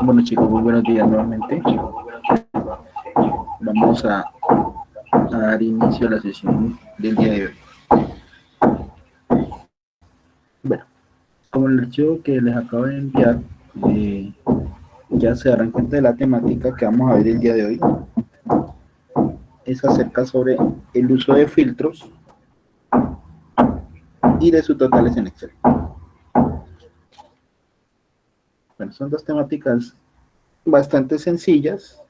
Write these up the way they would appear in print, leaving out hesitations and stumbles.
Bueno chicos, muy buenos días nuevamente. Vamos a dar inicio a la sesión del día de hoy. Bueno, como el archivo que les acabo de enviar, eh, ya se darán cuenta de la temática que vamos a ver el día de hoy. Es acerca sobre el uso de filtros y de sus totales en Excel. Bueno, son dos temáticas bastante sencillas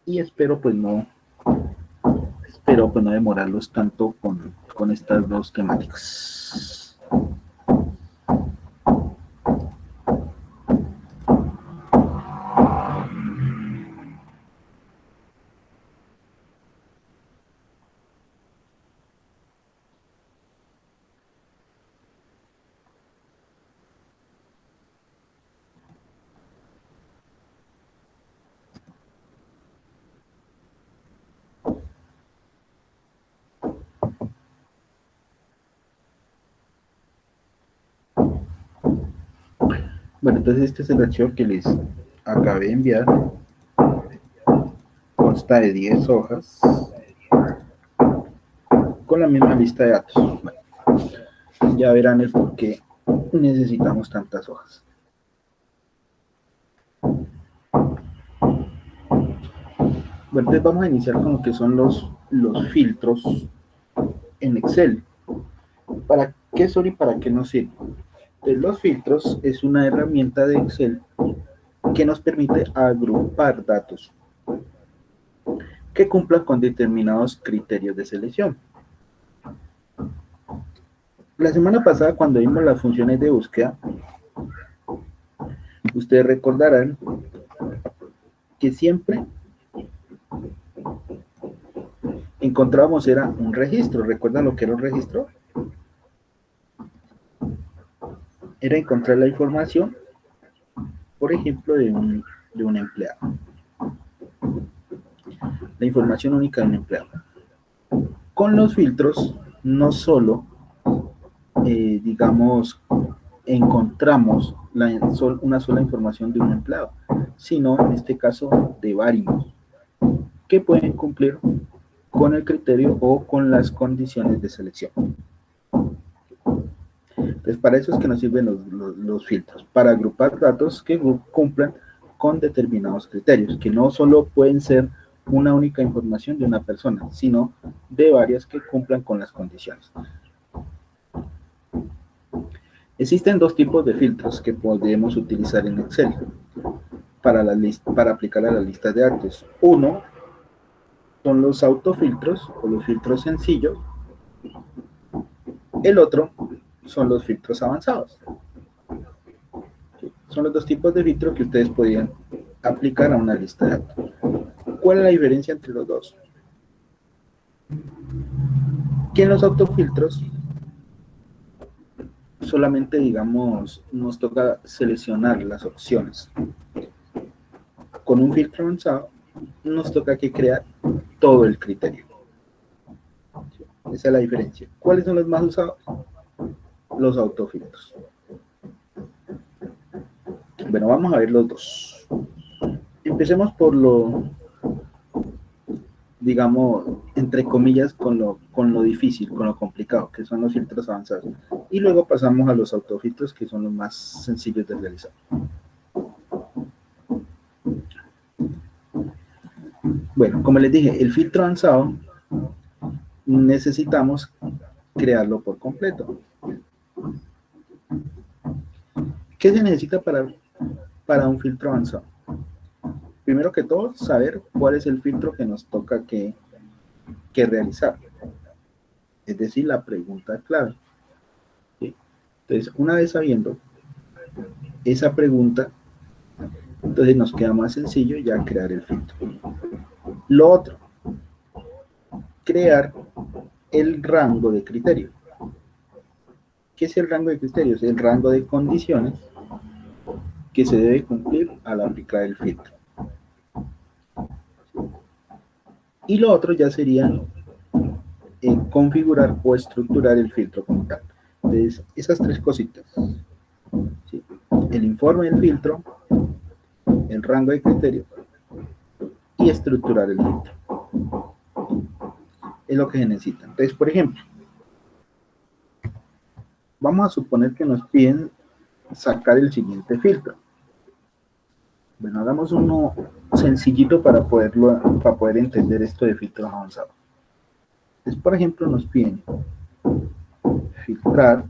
y espero pues no demorarlos tanto con estas dos temáticas. Bueno, entonces este es el archivo que les acabé de enviar. Consta de 10 hojas con la misma lista de datos. Bueno, ya verán el por qué necesitamos tantas hojas. Bueno, entonces vamos a iniciar con lo que son los filtros en Excel. ¿Para qué son y para qué nos sirven? Entonces, los filtros es una herramienta de Excel que nos permite agrupar datos que cumplan con determinados criterios de selección. La semana pasada, cuando vimos las funciones de búsqueda, ustedes recordarán que siempre encontrábamos era un registro. ¿Recuerdan lo que era un registro? Era encontrar la información, por ejemplo, de un empleado. La información única de un empleado. Con los filtros, no solo, digamos, encontramos una sola información de un empleado, sino en este caso de varios que pueden cumplir con el criterio o con las condiciones de selección. Entonces, para eso es que nos sirven los filtros, para agrupar datos que cumplan con determinados criterios, que no solo pueden ser una única información de una persona, sino de varias que cumplan con las condiciones. Existen dos tipos de filtros que podemos utilizar en Excel para aplicar a las listas de datos. Uno son los autofiltros o los filtros sencillos. El otro son los filtros avanzados. Son los dos tipos de filtros que ustedes podían aplicar a una lista de datos. ¿Cuál es la diferencia entre los dos? Que en los autofiltros solamente, digamos, nos toca seleccionar las opciones. Con un filtro avanzado nos toca que crear todo el criterio. Esa es la diferencia. ¿Cuáles son los más usados? Los autofiltros. Bueno, vamos a ver los dos. Empecemos por lo, digamos, entre comillas, con lo difícil, con lo complicado, que son los filtros avanzados. Y luego pasamos a los autofiltros, que son los más sencillos de realizar. Bueno, como les dije, el filtro avanzado necesitamos crearlo por completo. ¿Qué se necesita para un filtro avanzado? Primero que todo, saber cuál es el filtro que nos toca que realizar. Es decir, la pregunta clave. ¿Sí? Entonces, una vez sabiendo esa pregunta, entonces nos queda más sencillo ya crear el filtro. Lo otro, crear el rango de criterio. ¿Qué es el rango de criterios? El rango de condiciones que se debe cumplir al aplicar el filtro. Y lo otro ya sería configurar o estructurar el filtro como tal. Entonces, esas tres cositas. ¿Sí? El informe del filtro, el rango de criterio y estructurar el filtro. Es lo que se necesita. Entonces, por ejemplo, vamos a suponer que nos piden sacar el siguiente filtro. Bueno, hagamos uno sencillito para poder entender esto de filtros avanzados. Entonces, por ejemplo, nos piden filtrar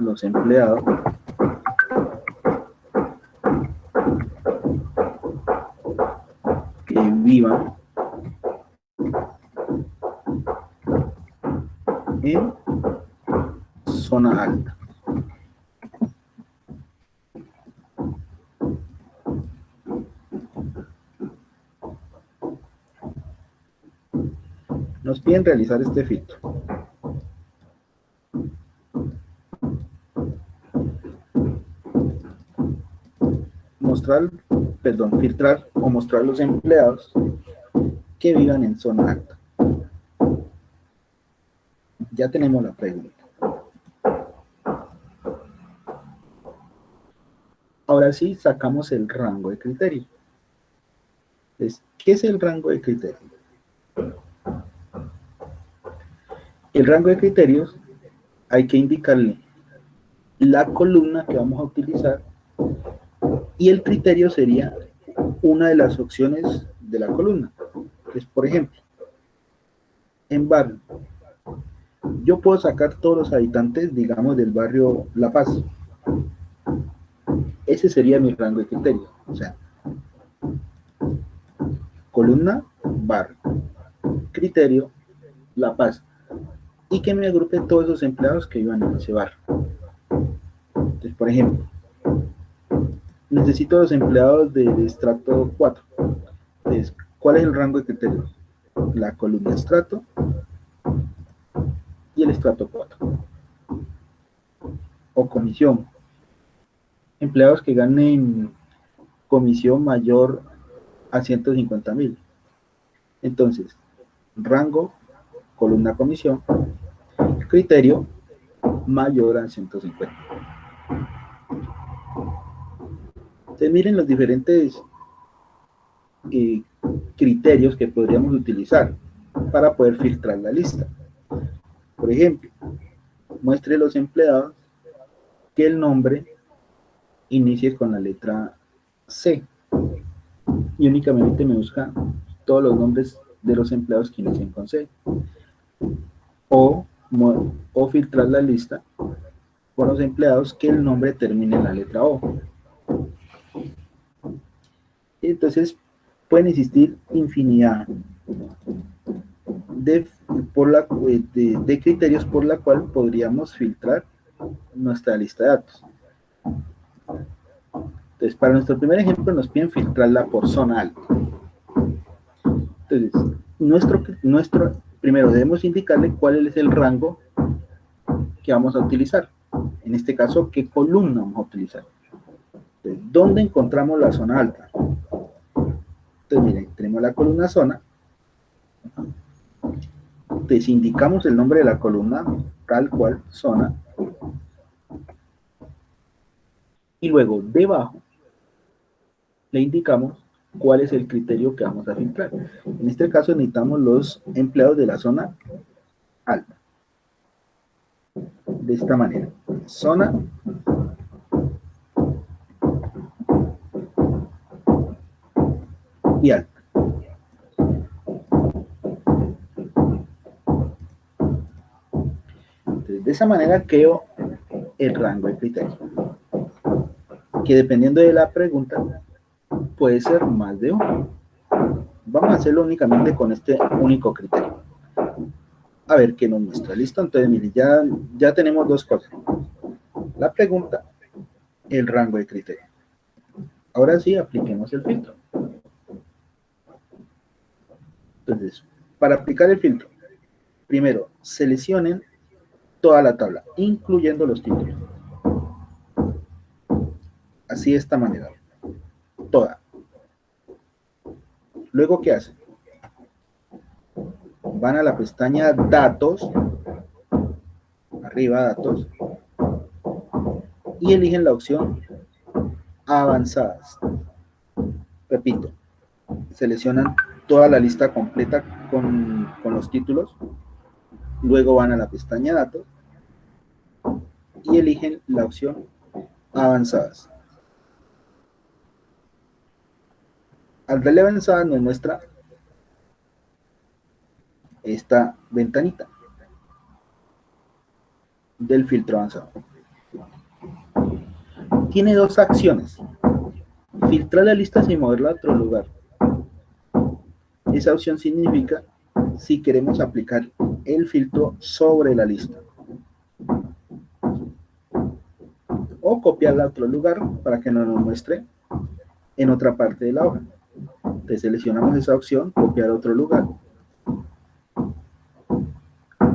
los empleados que vivan en zona alta. Nos piden realizar este filtro. Filtrar o mostrar los empleados que vivan en zona alta. Ya tenemos la pregunta. Ahora sí, sacamos el rango de criterio. Entonces, ¿qué es el rango de criterio? El rango de criterios hay que indicarle la columna que vamos a utilizar y el criterio sería una de las opciones de la columna. Entonces, por ejemplo, en barrio, yo puedo sacar todos los habitantes, digamos, del barrio La Paz. Ese sería mi rango de criterio. O sea, columna, barrio, criterio, La Paz. Y que me agrupe todos los empleados que vivan en ese barrio. Entonces, por ejemplo, necesito los empleados del estrato 4. Entonces, ¿cuál es el rango de criterios? La columna estrato y el estrato 4. O comisión. Empleados que ganen comisión mayor a 150.000. Entonces, rango, columna comisión, criterio mayor a 150. Entonces, miren los diferentes criterios que podríamos utilizar para poder filtrar la lista. Por ejemplo, muestre los empleados que el nombre inicie con la letra C y únicamente me busca todos los nombres de los empleados que inicien con C. O filtrar la lista con los empleados que el nombre termine en la letra O. Entonces, pueden existir infinidad de criterios por la cual podríamos filtrar nuestra lista de datos. Entonces, para nuestro primer ejemplo nos piden filtrarla por zona alta. Entonces, primero debemos indicarle cuál es el rango que vamos a utilizar. En este caso, ¿qué columna vamos a utilizar? Entonces, ¿dónde encontramos la zona alta? Entonces, miren, tenemos la columna zona. Entonces, indicamos el nombre de la columna, tal cual, zona. Y luego, debajo, le indicamos cuál es el criterio que vamos a filtrar. En este caso, necesitamos los empleados de la zona alta. De esta manera. Zona y alta. Entonces, de esa manera creo el rango de criterio, que dependiendo de la pregunta puede ser más de uno. Vamos a hacerlo únicamente con este único criterio. A ver qué nos muestra. ¿Listo? Entonces, miren, ya tenemos dos cosas. La pregunta, el rango de criterio. Ahora sí, apliquemos el filtro. Entonces, para aplicar el filtro, primero, seleccionen toda la tabla, incluyendo los títulos. Así de esta manera. Toda. Luego, ¿qué hacen? Van a la pestaña Datos, arriba Datos, y eligen la opción avanzadas. Repito, seleccionan toda la lista completa con los títulos, luego van a la pestaña datos y eligen la opción avanzadas. Al darle avanzadas nos muestra esta ventanita del filtro avanzado. Tiene dos acciones: filtrar la lista sin moverla a otro lugar. Esa opción significa si queremos aplicar el filtro sobre la lista, o copiarla a otro lugar para que nos muestre en otra parte de la hoja. Entonces seleccionamos esa opción, copiar a otro lugar,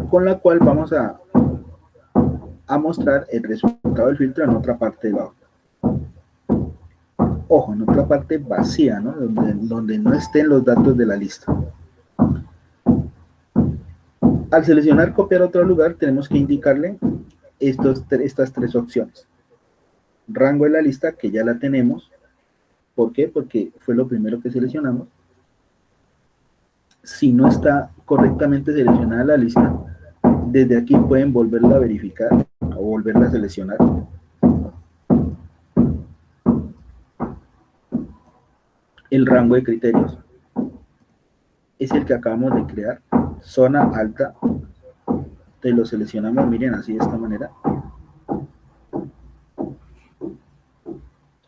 con la cual vamos a mostrar el resultado del filtro en otra parte de la hoja. Ojo, en otra parte vacía, ¿no? Donde no estén los datos de la lista. Al seleccionar copiar a otro lugar, tenemos que indicarle estas tres opciones. Rango de la lista, que ya la tenemos. ¿Por qué? Porque fue lo primero que seleccionamos. Si no está correctamente seleccionada la lista, desde aquí pueden volverla a verificar o volverla a seleccionar. El rango de criterios es el que acabamos de crear, zona alta. Entonces lo seleccionamos, miren, así de esta manera.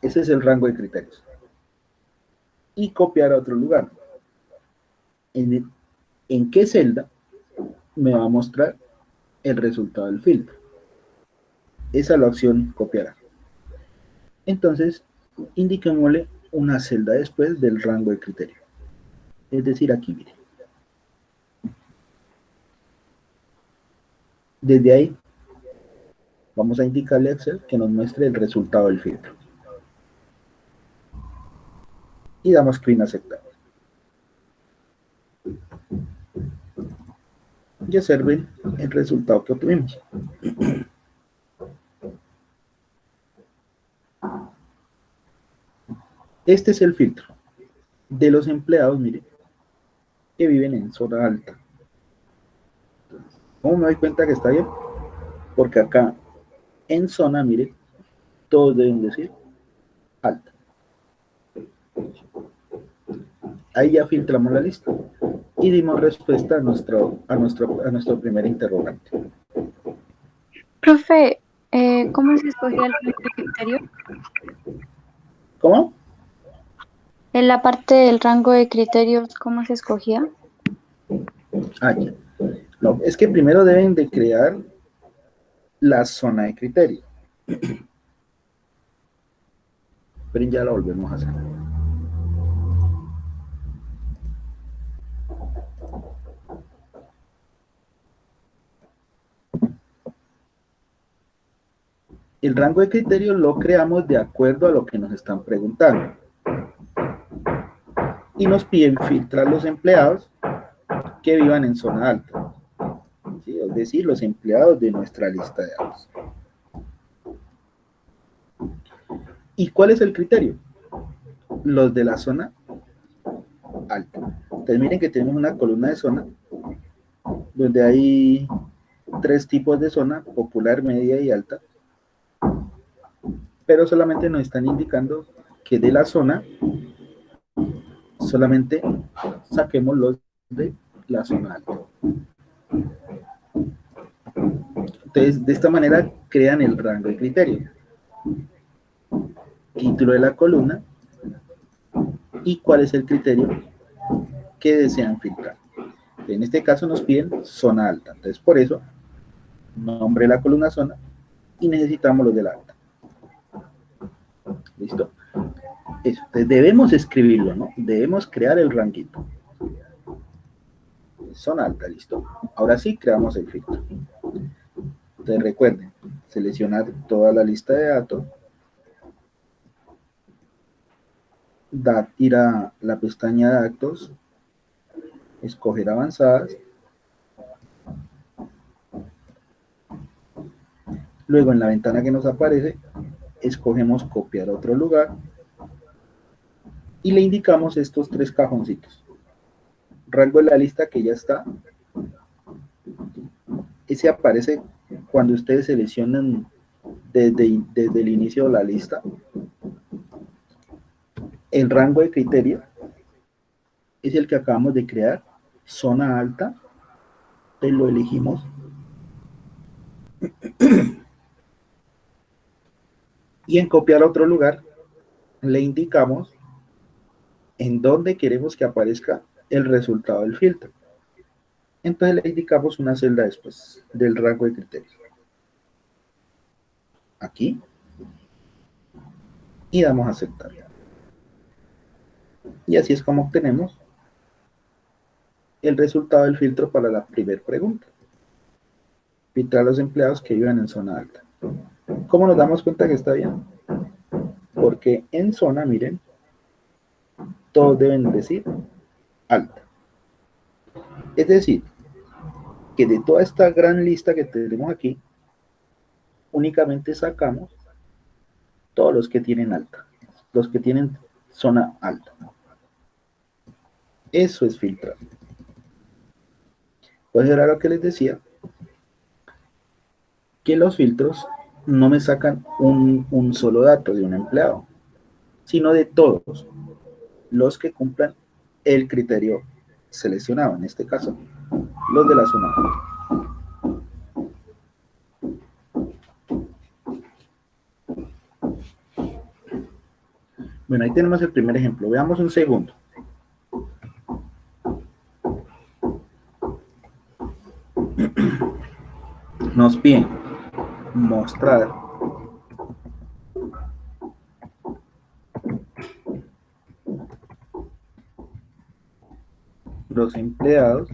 Ese es el rango de criterios. Y copiar a otro lugar. ¿En qué celda me va a mostrar el resultado del filtro? Esa es la opción copiar. Entonces, indiquémosle una celda después del rango de criterio. Es decir, aquí, miren. Desde ahí, vamos a indicarle a Excel que nos muestre el resultado del filtro. Y damos clic en aceptar. Y observen el resultado que obtuvimos. Este es el filtro de los empleados, miren, que viven en zona alta. ¿Cómo me doy cuenta que está bien? Porque acá en zona, miren, todos deben decir alta. Ahí ya filtramos la lista y dimos respuesta a nuestro primer interrogante. Profe, ¿cómo se escogía el rango de criterio? ¿Cómo? En la parte del rango de criterios, ¿cómo se escogía? Ah, ya. No, es que primero deben de crear la zona de criterio. Pero ya la volvemos a hacer. El rango de criterio lo creamos de acuerdo a lo que nos están preguntando. Y nos piden filtrar los empleados que vivan en zona alta. ¿Sí? Es decir, los empleados de nuestra lista de datos. ¿Y cuál es el criterio? Los de la zona alta. Entonces miren que tenemos una columna de zona donde hay tres tipos de zona: popular, media y alta. Pero solamente nos están indicando que de la zona solamente saquemos los de la zona alta. Entonces, de esta manera crean el rango de criterio. Título de la columna y cuál es el criterio que desean filtrar. En este caso nos piden zona alta. Entonces, por eso, nombre de la columna zona y necesitamos los de la alta. ¿Listo? Eso. Entonces, debemos escribirlo, ¿no? Debemos crear el ranguito. Zona alta, listo. Ahora sí, creamos el filtro. Entonces, recuerden, seleccionar toda la lista de datos, ir a la pestaña de datos, escoger avanzadas, luego en la ventana que nos aparece, escogemos copiar a otro lugar y le indicamos estos tres cajoncitos. Rango de la lista que ya está. Ese aparece cuando ustedes seleccionan desde el inicio de la lista. El rango de criterio es el que acabamos de crear, zona alta, entonces lo elegimos. Y en copiar a otro lugar, le indicamos en dónde queremos que aparezca el resultado del filtro. Entonces le indicamos una celda después del rango de criterios. Aquí. Y damos a aceptar. Y así es como obtenemos el resultado del filtro para la primera pregunta. Filtrar a los empleados que vivan en zona alta. ¿Cómo nos damos cuenta que está bien? Porque en zona, miren, todos deben decir alta. Es decir, que de toda esta gran lista que tenemos aquí, únicamente sacamos todos los que tienen alta, los que tienen zona alta. Eso es filtrar. Pues era lo que les decía, que los filtros no me sacan un solo dato de un empleado, sino de todos los que cumplan el criterio seleccionado, en este caso, los de la zona alta. Bueno, ahí tenemos el primer ejemplo. Veamos un segundo. Nos piden mostrar los empleados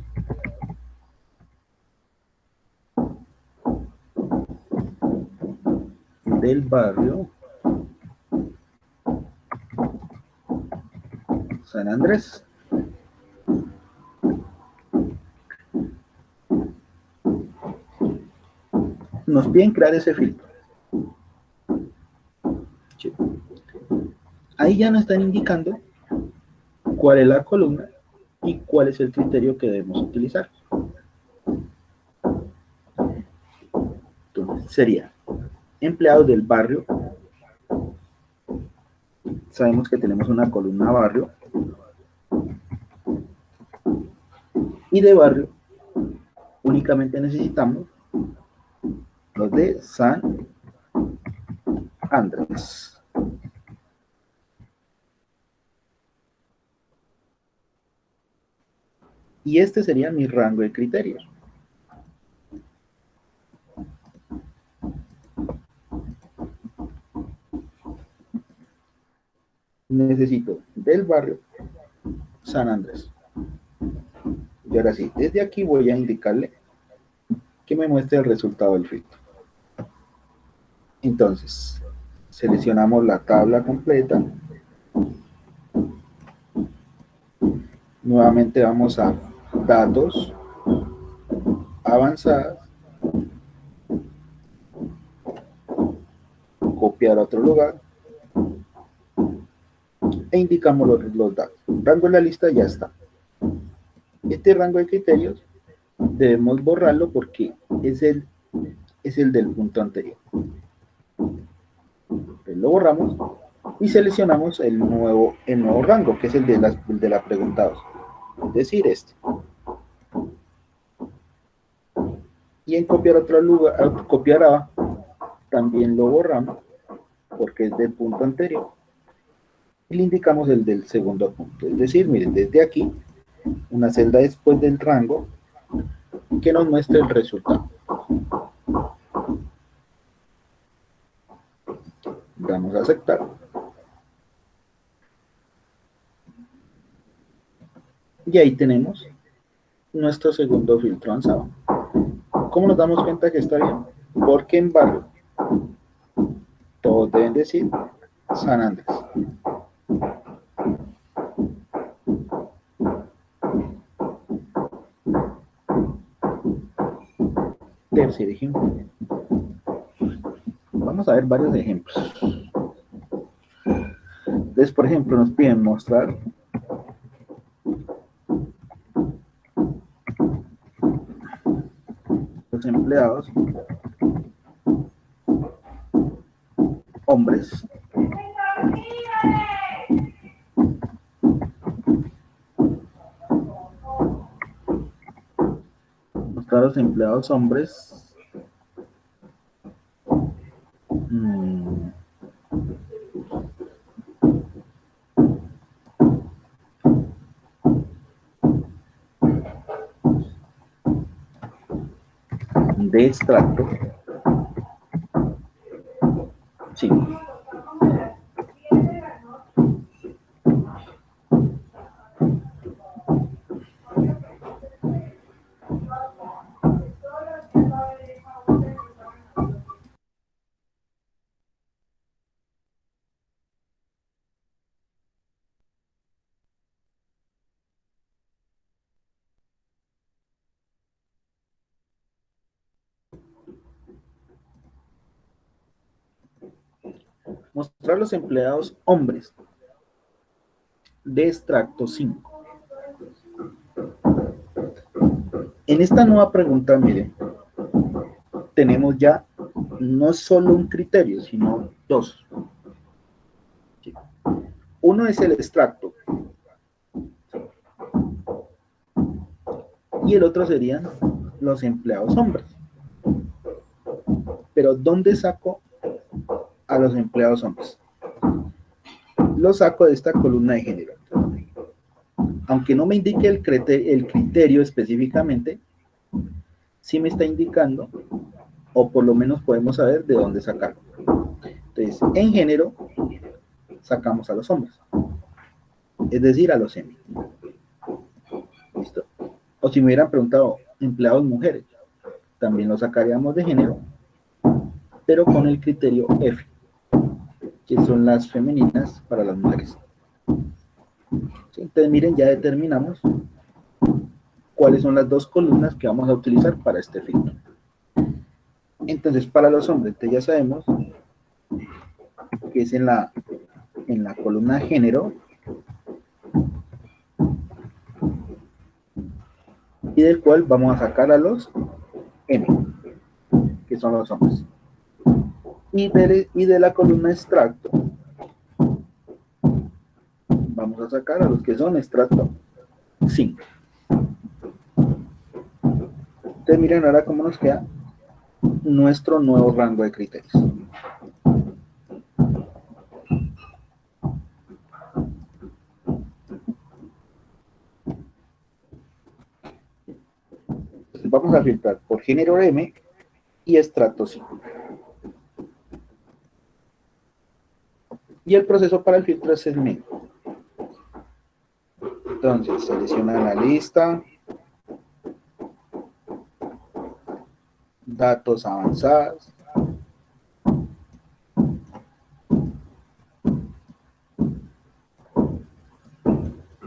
del barrio San Andrés. Nos piden crear ese filtro. Ahí ya nos están indicando cuál es la columna y cuál es el criterio que debemos utilizar. Entonces sería empleados del barrio. Sabemos que tenemos una columna barrio. Y de barrio únicamente necesitamos los de San Andrés. Y este sería mi rango de criterios. Necesito del barrio San Andrés. Y ahora sí, desde aquí voy a indicarle que me muestre el resultado del filtro. Entonces, seleccionamos la tabla completa. Nuevamente vamos a datos, avanzadas, copiar a otro lugar e indicamos los datos. Rango de la lista ya está. Este rango de criterios debemos borrarlo porque es el del punto anterior. Entonces lo borramos y seleccionamos el nuevo rango, que es el de la pregunta 2, es decir, este. Y en copiar a otro lugar, copiar a, también lo borramos porque es del punto anterior. Y le indicamos el del segundo punto. Es decir, miren, desde aquí, una celda después del rango que nos muestre el resultado. Damos a aceptar. Y ahí tenemos nuestro segundo filtro avanzado. ¿Cómo nos damos cuenta que está bien? Porque en barrio todos deben decir San Andrés. Tercer ejemplo. Vamos a ver varios ejemplos. Entonces, por ejemplo, nos piden mostrar los empleados hombres mostrar los empleados hombres de extracto 5. Mostrar los empleados hombres de extracto 5. En esta nueva pregunta, miren, tenemos ya no solo un criterio, sino dos. Uno es el extracto y el otro serían los empleados hombres. Pero ¿dónde saco a los empleados hombres? Lo saco de esta columna de género. Aunque no me indique el criterio específicamente, sí me está indicando, o por lo menos podemos saber de dónde sacarlo. Entonces, en género, sacamos a los hombres, es decir, a los M. ¿Listo? O si me hubieran preguntado empleados mujeres, también lo sacaríamos de género, pero con el criterio F, que son las femeninas para las mujeres. ¿Sí? Entonces, miren, ya determinamos cuáles son las dos columnas que vamos a utilizar para este filtro. Entonces, para los hombres, ya sabemos que es en la columna género y del cual vamos a sacar a los M, que son los hombres. Y de la columna extracto vamos a sacar a los que son extracto 5. Entonces miren ahora cómo nos queda nuestro nuevo rango de criterios. Entonces vamos a filtrar por género M y extracto 5. Y el proceso para el filtro es el mismo. Entonces selecciona la lista, datos avanzados,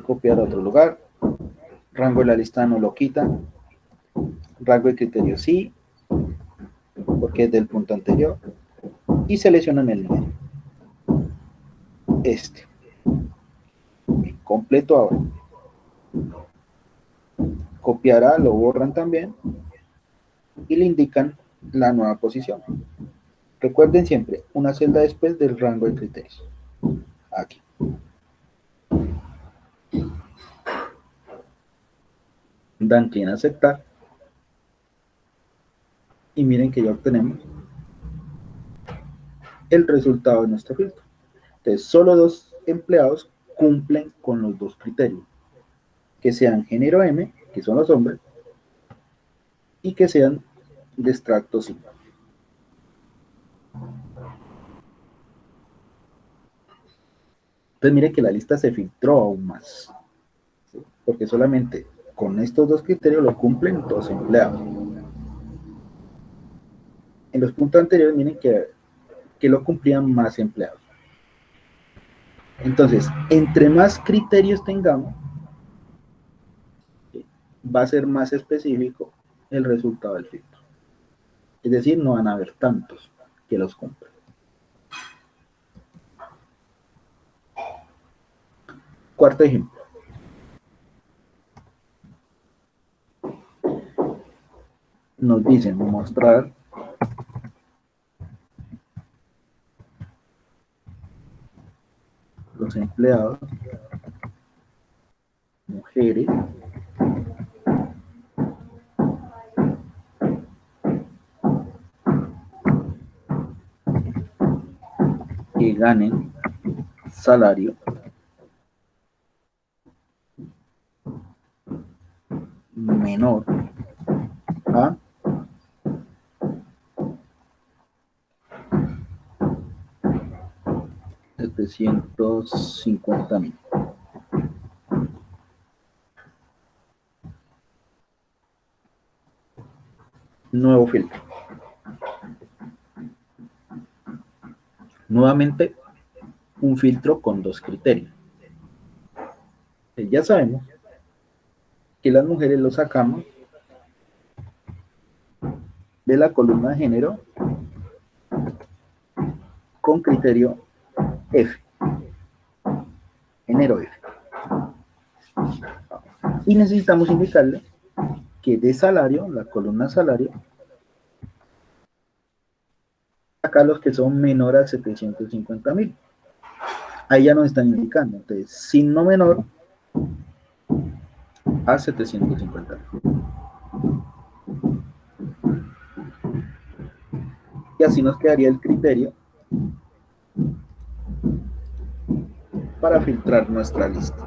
copiar a otro lugar, rango de la lista no lo quita, rango de criterio sí, porque es del punto anterior, y seleccionan el número. Este. Completo ahora. Copiará, lo borran también, y le indican la nueva posición. Recuerden siempre, una celda después del rango de criterios. Aquí. Dan clic en aceptar. Y miren que ya obtenemos el resultado de nuestro filtro. Entonces, solo dos empleados cumplen con los dos criterios. Que sean género M, que son los hombres, y que sean de extracto 5. Entonces, miren que la lista se filtró aún más. ¿Sí? Porque solamente con estos dos criterios lo cumplen dos empleados. En los puntos anteriores, miren que lo cumplían más empleados. Entonces, entre más criterios tengamos, va a ser más específico el resultado del filtro. Es decir, no van a haber tantos que los cumplan. Cuarto ejemplo. Nos dicen mostrar los empleados, mujeres, que ganen salario menor a 750.000. Nuevo filtro. Nuevamente, un filtro con dos criterios. Ya sabemos que las mujeres lo sacamos de la columna de género con criterio F, género F. Y necesitamos indicarle que de salario, la columna salario, acá los que son menor a 750.000. Ahí ya nos están indicando. Entonces, signo menor a 750.000. Y así nos quedaría el criterio para filtrar nuestra lista.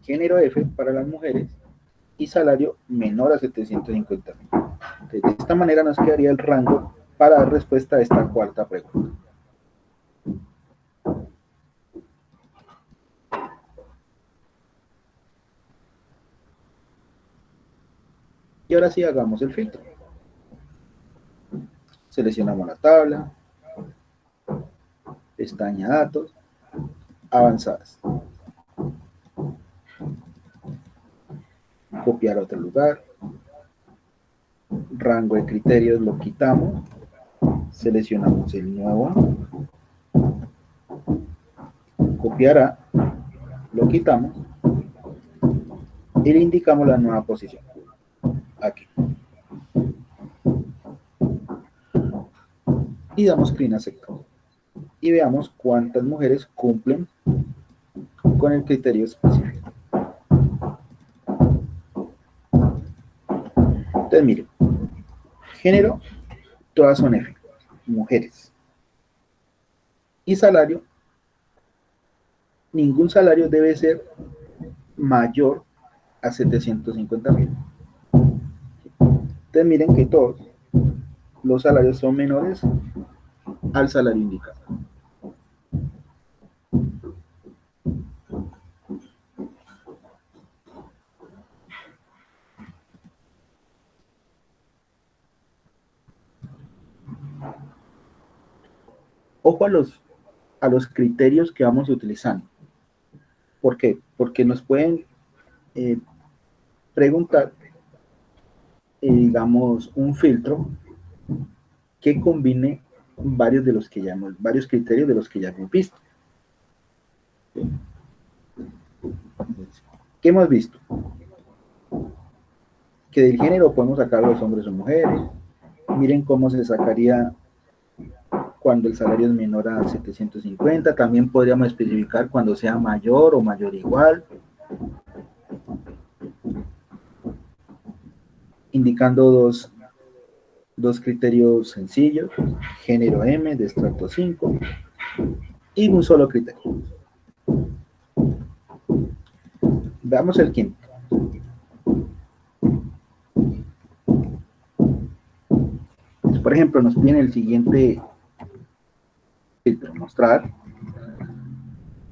Género F para las mujeres y salario menor a 750.000. De esta manera nos quedaría el rango para dar respuesta a esta cuarta pregunta. Y ahora sí hagamos el filtro. Seleccionamos la tabla, pestaña datos, avanzadas. Copiar a otro lugar. Rango de criterios lo quitamos. Seleccionamos el nuevo. Copiar a, lo quitamos. Y le indicamos la nueva posición. Aquí. Y damos clic en aceptar. Y veamos cuántas mujeres cumplen con el criterio específico. Entonces, miren, género, todas son F, mujeres. Y salario, ningún salario debe ser mayor a 750.000. Entonces, miren que todos los salarios son menores al salario indicado. Ojo a los criterios que vamos utilizando. ¿Por qué? Porque nos pueden preguntar, digamos, un filtro que combine varios criterios de los que ya hemos visto. ¿Qué hemos visto? Que del género podemos sacar los hombres o mujeres. Miren cómo se sacaría cuando el salario es menor a 750. También podríamos especificar cuando sea mayor o mayor igual, indicando dos criterios sencillos, género M de estrato 5 y un solo criterio. Veamos el quinto. Por ejemplo, nos pide el siguiente filtro, mostrar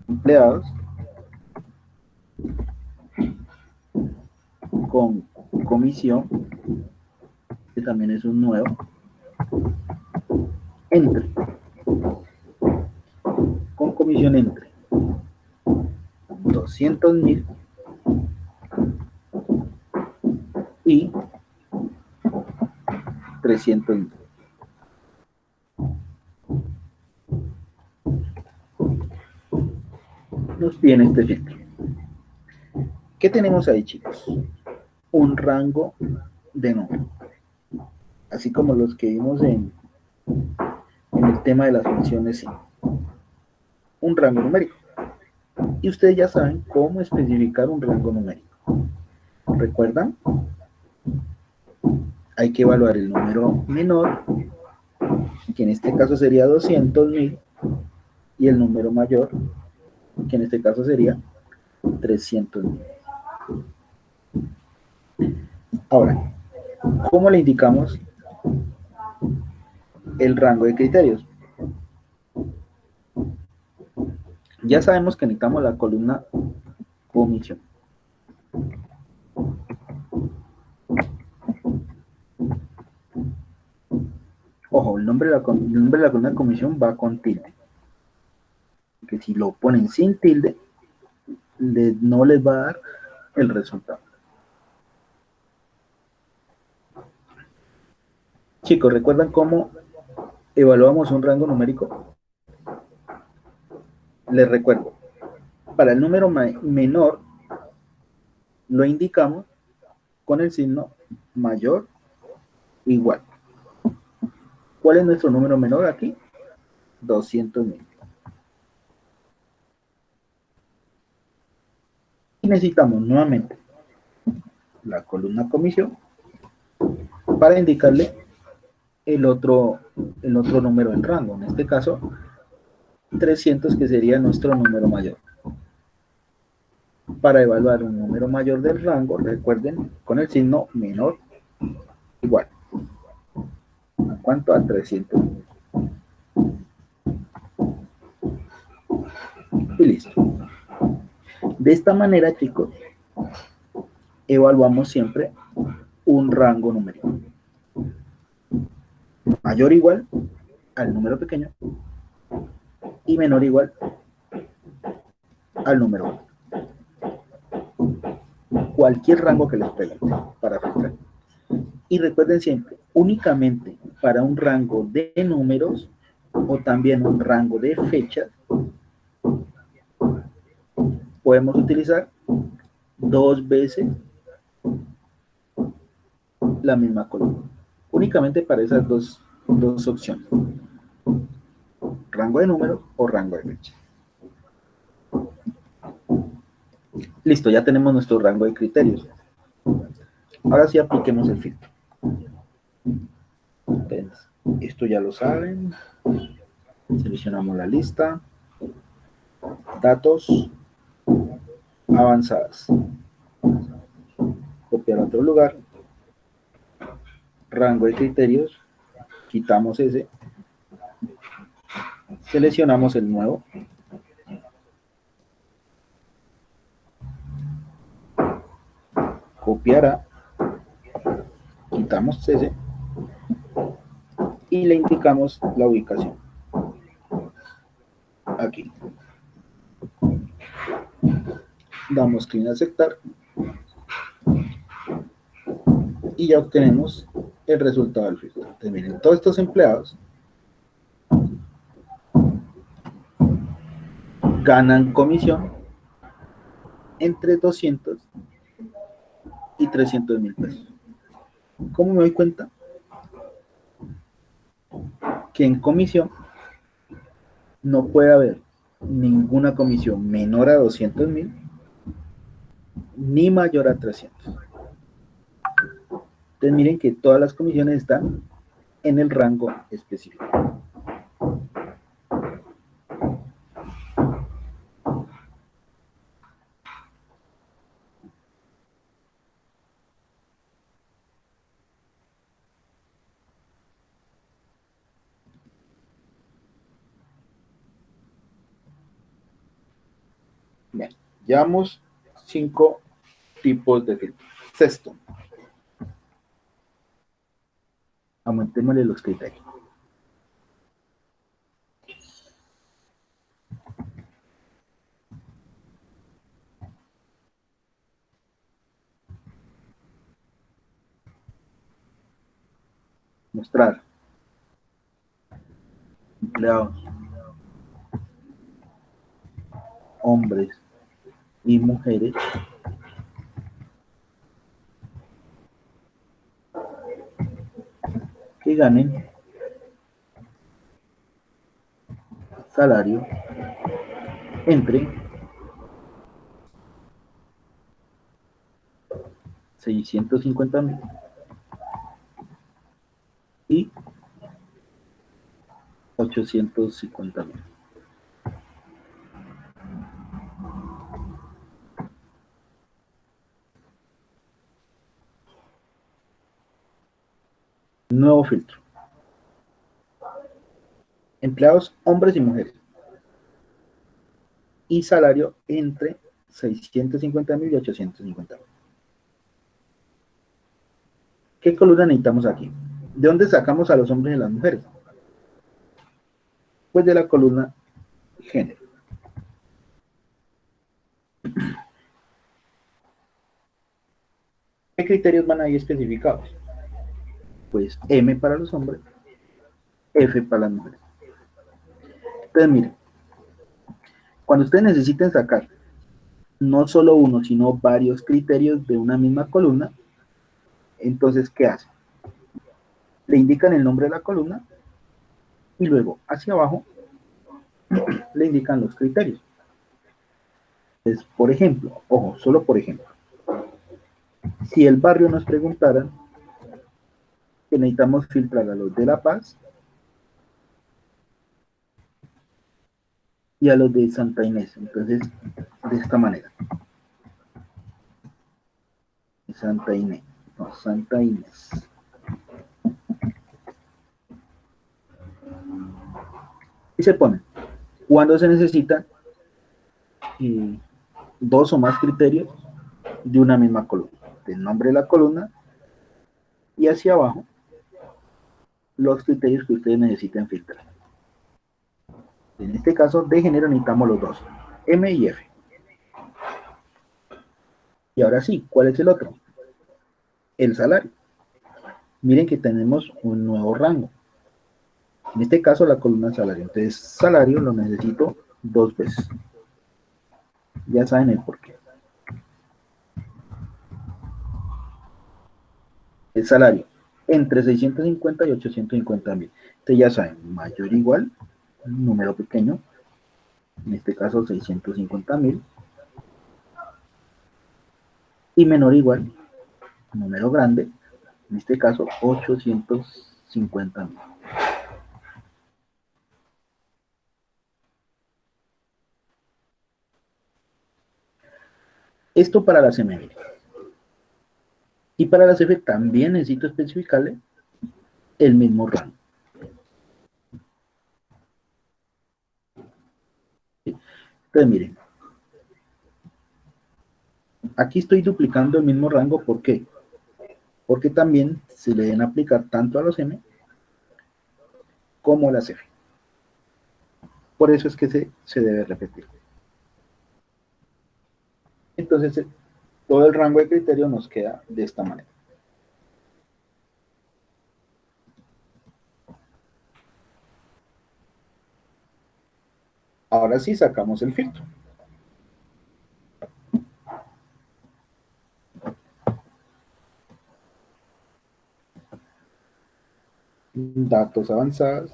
empleados con comisión, que también es un nuevo, entre, con comisión entre 200.000 y 300.000. nos piden este filtro. ¿Qué tenemos ahí, chicos? Un rango de número, así como los que vimos en el tema de las funciones, sí. Un rango numérico. Y ustedes ya saben cómo especificar un rango numérico. ¿Recuerdan? Hay que evaluar el número menor, que en este caso sería 200.000, y el número mayor, que en este caso sería 300.000. Ahora, ¿cómo le indicamos el rango de criterios? Ya sabemos que necesitamos la columna comisión. Ojo, el nombre de la columna comisión va con tilde. Que si lo ponen sin tilde, no les va a dar el resultado. Chicos, ¿recuerdan cómo evaluamos un rango numérico? Les recuerdo, para el número menor lo indicamos con el signo mayor igual. ¿Cuál es nuestro número menor aquí? 200.000. Y necesitamos nuevamente la columna comisión para indicarle el otro número en rango, en este caso 300, que sería nuestro número mayor. Para evaluar un número mayor del rango, recuerden, con el signo menor igual. ¿A cuánto? A 300. Y listo. De esta manera, chicos, evaluamos siempre un rango numérico. Mayor o igual al número pequeño y menor o igual al número alto. Cualquier rango que les pregunte para filtrar. Y recuerden siempre, únicamente para un rango de números o también un rango de fechas, podemos utilizar 2 veces la misma columna. Únicamente para esas dos opciones. Rango de números o rango de fecha. Listo, ya tenemos nuestro rango de criterios. Ahora sí apliquemos el filtro. Entonces, esto ya lo saben. Seleccionamos la lista. Datos avanzadas. Copiar a otro lugar. Rango de criterios. Quitamos ese. Seleccionamos el nuevo. Copiar a. Quitamos ese. Y le indicamos la ubicación. Aquí. Damos clic en aceptar. Y ya obtenemos el resultado del filtro. Entonces, miren, todos estos empleados ganan comisión entre 200 y 300.000 pesos. ¿Cómo me doy cuenta? Que en comisión no puede haber ninguna comisión menor a 200.000 ni mayor a 300. Entonces miren que todas las comisiones están en el rango específico. Bien, llevamos 5 tipos de filtro. Sexto, aumentémosle los criterios. Mostrar empleados, hombres, y mujeres que ganen salario entre 650.000 y 850.000. Nuevo filtro. Empleados hombres y mujeres. Y salario entre 650.000 y 850.000. ¿Qué columna necesitamos aquí? ¿De dónde sacamos a los hombres y las mujeres? Pues de la columna género. ¿Qué criterios van ahí especificados? Pues M para los hombres, F para las mujeres. Entonces, miren, cuando ustedes necesiten sacar no solo uno, sino varios criterios de una misma columna, entonces, ¿qué hacen? Le indican el nombre de la columna y luego hacia abajo le indican los criterios. Entonces, por ejemplo, ojo, solo por ejemplo, si el barrio nos preguntara que necesitamos filtrar a los de La Paz y a los de Santa Inés, entonces, de esta manera. Santa Inés, no, Santa Inés. Y se pone, cuando se necesitan dos o más criterios de una misma columna. El nombre de la columna y hacia abajo los criterios que ustedes necesiten filtrar. En este caso, de género necesitamos los dos, M y F. Y ahora sí, ¿cuál es el otro? El salario. Miren que tenemos un nuevo rango. En este caso, la columna salario. Entonces, salario lo necesito dos veces. Ya saben el porqué. El salario entre 650 y 850.000. Entonces ya saben, mayor o igual, número pequeño, en este caso 650.000, y menor o igual, número grande, en este caso 850.000. Esto para la CMB. Y para la CF también necesito especificarle el mismo rango. Entonces miren, aquí estoy duplicando el mismo rango, ¿por qué? Porque también se le deben aplicar tanto a los M como a las F. Por eso es que se debe repetir. Entonces, todo el rango de criterio nos queda de esta manera. Ahora sí sacamos el filtro. Datos avanzados.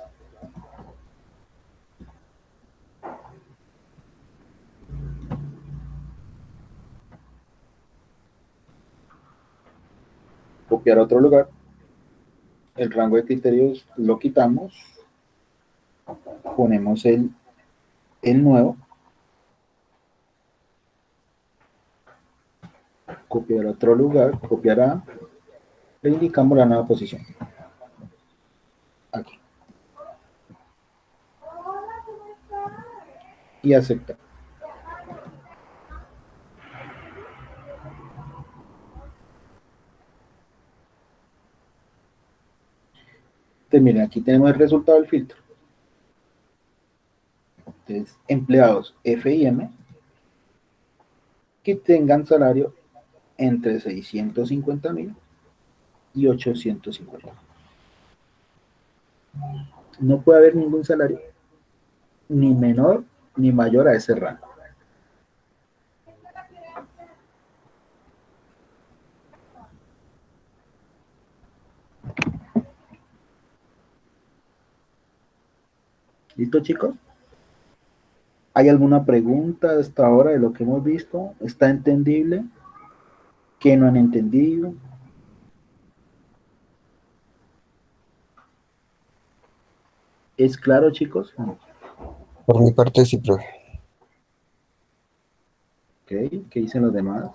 Copiar a otro lugar. El rango de criterios lo quitamos. Ponemos el nuevo. Copiar a otro lugar. Copiar a. Le indicamos la nueva posición. Aquí. Y aceptar. Entonces, miren, aquí tenemos el resultado del filtro. Entonces, empleados F y M que tengan salario entre 650.000 y 850. No puede haber ningún salario ni menor ni mayor a ese rango. ¿Listo, chicos? ¿Hay alguna pregunta hasta ahora de lo que hemos visto? ¿Está entendible? ¿Qué no han entendido? ¿Es claro, chicos? Por mi parte, sí, profe. Ok, ¿qué dicen los demás?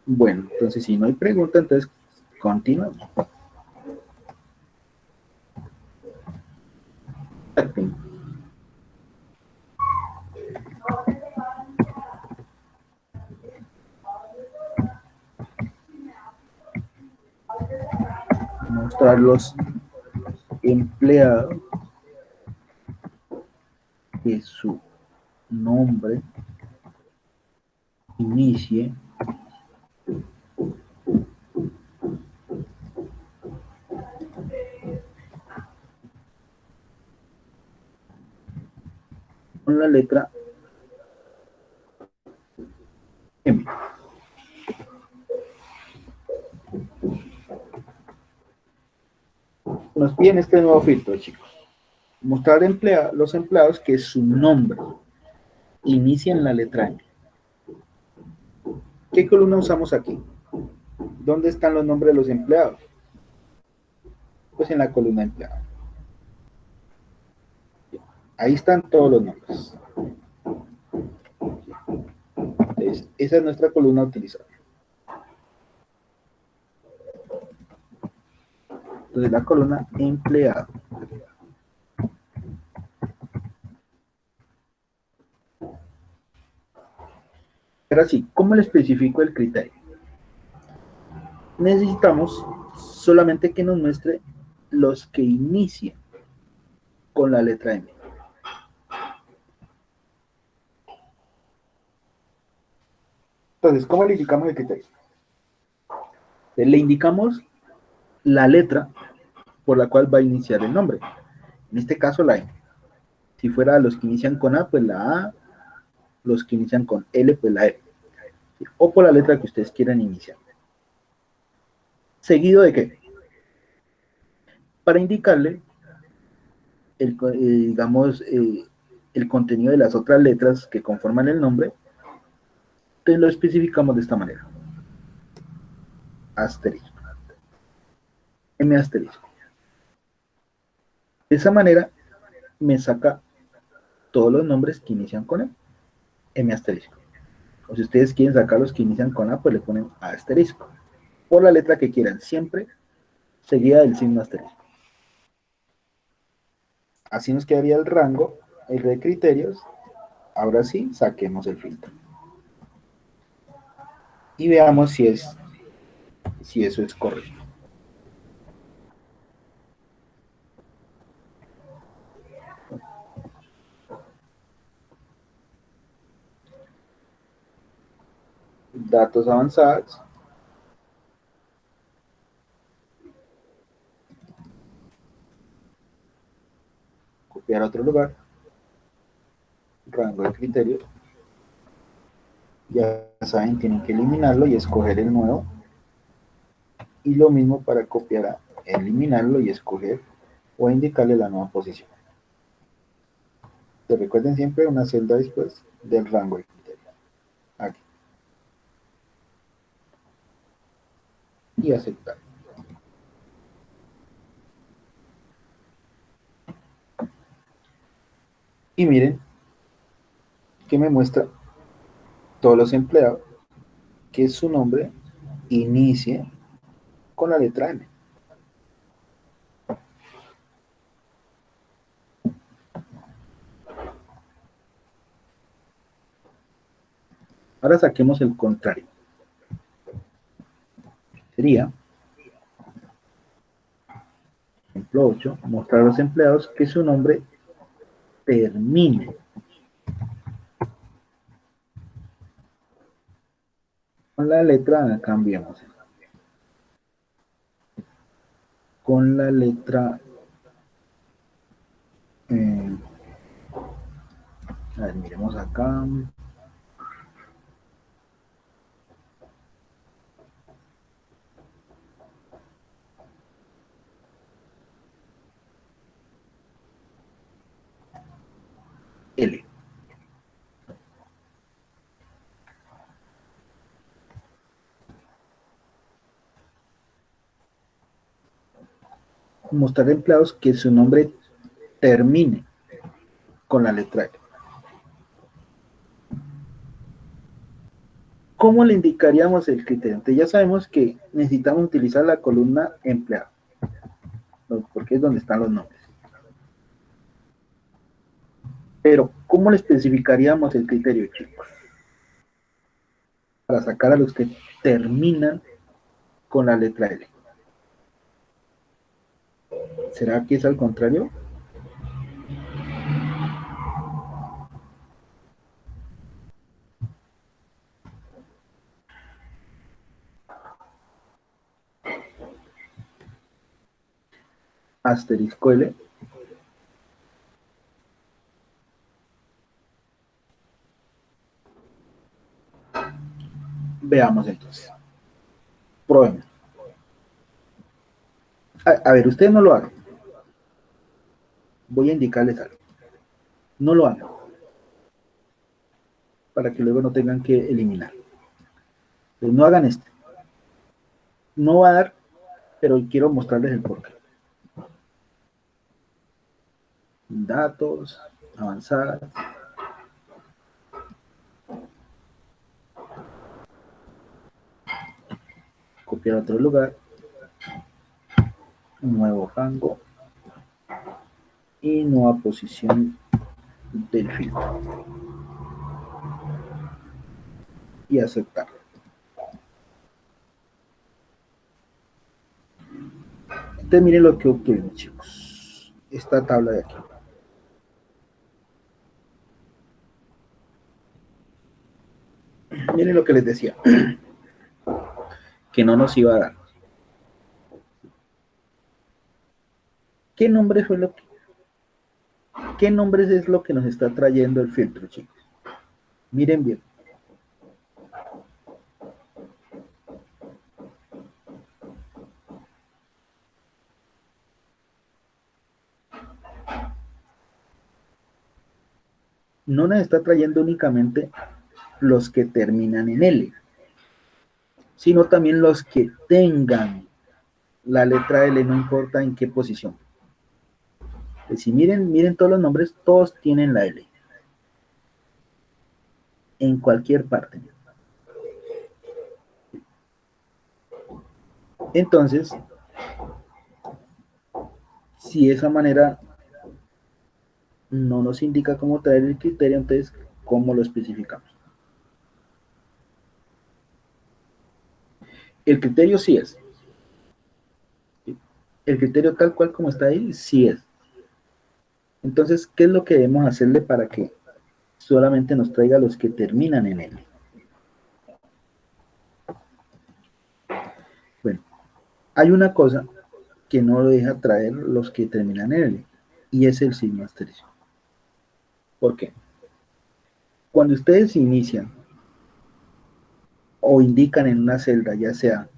Bueno, entonces si no hay pregunta, entonces continuamos. Mostrar los empleados que su nombre inicie con la letra M. Nos piden este nuevo filtro, chicos. Mostrar los empleados que su nombre inicia en la letra M. ¿Qué columna usamos aquí? ¿Dónde están los nombres de los empleados? Pues en la columna empleado. Ahí están todos los nombres. Entonces, esa es nuestra columna a utilizar. Entonces, la columna empleado. Ahora sí, ¿cómo le especifico el criterio? Necesitamos solamente que nos muestre los que inician con la letra M. Entonces, ¿cómo le indicamos el criterio? Le indicamos la letra por la cual va a iniciar el nombre. En este caso, la M. Si fuera los que inician con A, pues la A. Los que inician con L, pues la L. O por la letra que ustedes quieran iniciar. ¿Seguido de qué? Para indicarle digamos, el contenido de las otras letras que conforman el nombre, entonces lo especificamos de esta manera. Asterisco. M asterisco. De esa manera me saca todos los nombres que inician con M. M asterisco. O si ustedes quieren sacar los que inician con A, pues le ponen A asterisco. Por la letra que quieran, siempre seguida del signo asterisco. Así nos quedaría el rango, el de criterios. Ahora sí, saquemos el filtro. Y veamos si eso es correcto. Datos avanzados. Copiar a otro lugar. Rango de criterio. Ya saben, tienen que eliminarlo y escoger el nuevo. Y lo mismo para copiar a eliminarlo y escoger o indicarle la nueva posición. Se recuerden siempre una celda después del rango de criterio. Aquí. Y aceptar. Y miren que me muestra todos los empleados que su nombre inicie con la letra M. Ahora saquemos el contrario. Sería, ejemplo 8, mostrar a los empleados que su nombre termine con la letra, cambiamos, con la letra Eh, a ver, miremos acá. L. Mostrar empleados que su nombre termine con la letra L. ¿Cómo le indicaríamos el criterio? Entonces ya sabemos que necesitamos utilizar la columna empleado, porque es donde están los nombres. Pero, ¿cómo le especificaríamos el criterio, chicos? Para sacar a los que terminan con la letra L. ¿Será que es al contrario? Asterisco L. Veamos entonces. Probemos. A ver, ustedes no lo hagan. Voy a indicarles algo. No lo hagan. Para que luego no tengan que eliminar. Pero no hagan esto. No va a dar, pero quiero mostrarles el porqué. Datos, avanzadas. Copiar a otro lugar. Nuevo rango. Y nueva posición del filtro. Y aceptar. Entonces miren lo que obtuvimos, chicos. Esta tabla de aquí. Miren lo que les decía. Que no nos iba a dar. ¿Qué nombre fue lo que... ¿Qué nombres es lo que nos está trayendo el filtro, chicos? Miren bien. No nos está trayendo únicamente los que terminan en L, sino también los que tengan la letra L, no importa en qué posición. Pues si miren todos los nombres, todos tienen la L. En cualquier parte. Entonces, si esa manera no nos indica cómo traer el criterio, entonces, ¿cómo lo especificamos? El criterio sí es. El criterio tal cual como está ahí, sí es. Entonces, ¿qué es lo que debemos hacerle para que solamente nos traiga los que terminan en L? Bueno, hay una cosa que no deja traer los que terminan en L, y es el signo asterisco. ¿Por qué? Cuando ustedes inician o indican en una celda, ya sea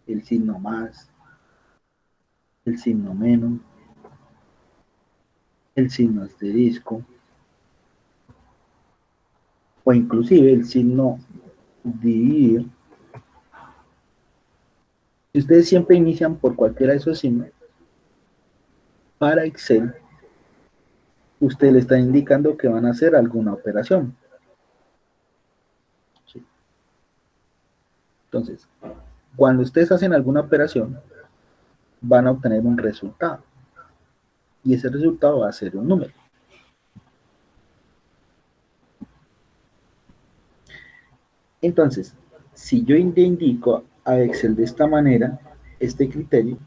el signo más, el signo menos, el signo asterisco, o inclusive el signo dividir, si ustedes siempre inician por cualquiera de esos signos, para Excel, usted le está indicando que van a hacer alguna operación. ¿Sí? Entonces, cuando ustedes hacen alguna operación, van a obtener un resultado. Y ese resultado va a ser un número. Entonces, si yo le indico a Excel de esta manera, este criterio,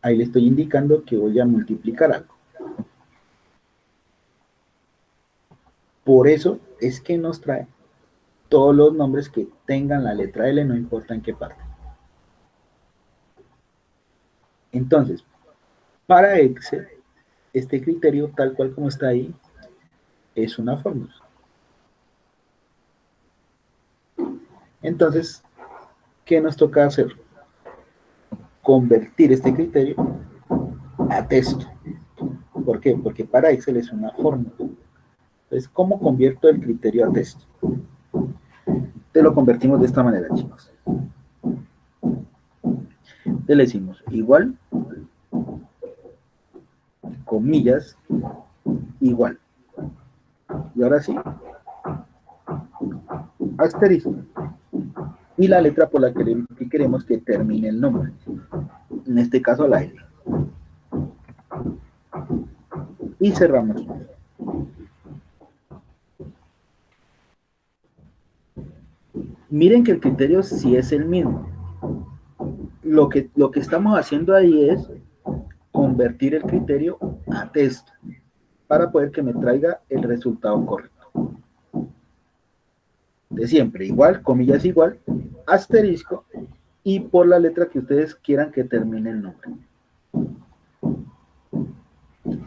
ahí le estoy indicando que voy a multiplicar algo. Por eso es que nos trae todos los nombres que tengan la letra L, no importa en qué parte. Entonces, para Excel, este criterio, tal cual como está ahí, es una fórmula. Entonces, ¿qué nos toca hacer? Convertir este criterio a texto. ¿Por qué? Porque para Excel es una fórmula. Entonces, ¿cómo convierto el criterio a texto? Te lo convertimos de esta manera, chicos. Te le decimos igual, comillas, igual. Y ahora sí, asterisco. Y la letra por la que queremos que termine el nombre. En este caso, la L. Y cerramos. Miren que el criterio sí es el mismo. Lo que estamos haciendo ahí es convertir el criterio a texto para poder que me traiga el resultado correcto. De siempre, igual, comillas igual, asterisco y por la letra que ustedes quieran que termine el nombre.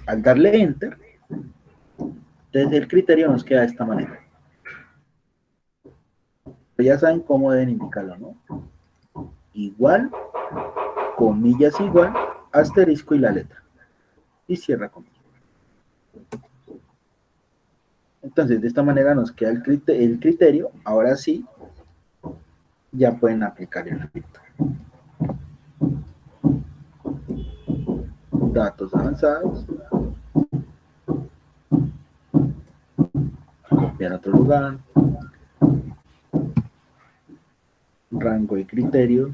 Al darle enter, desde el criterio nos queda de esta manera. Ya saben cómo deben indicarlo, ¿no? Igual, comillas igual, asterisco y la letra. Y cierra comillas. Entonces, de esta manera nos queda el criterio. Ahora sí, ya pueden aplicar el filtro. Datos avanzados. Copiar a otro lugar. Rango y criterio.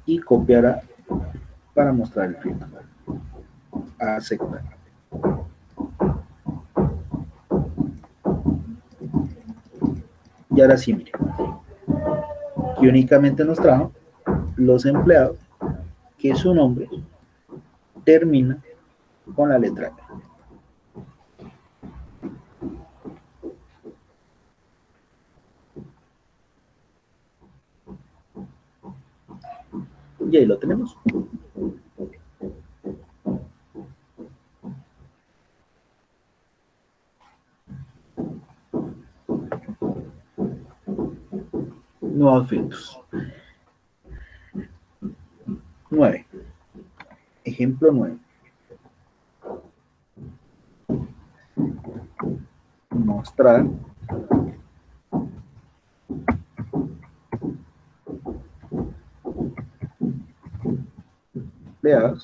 Y copiar para mostrar el filtro. Aceptar. Y ahora sí, miren. Que únicamente nos trajo los empleados que su nombre termina con la letra E. Y ahí lo tenemos. Nuevos filtros. 9. Ejemplo 9. Mostrar empleados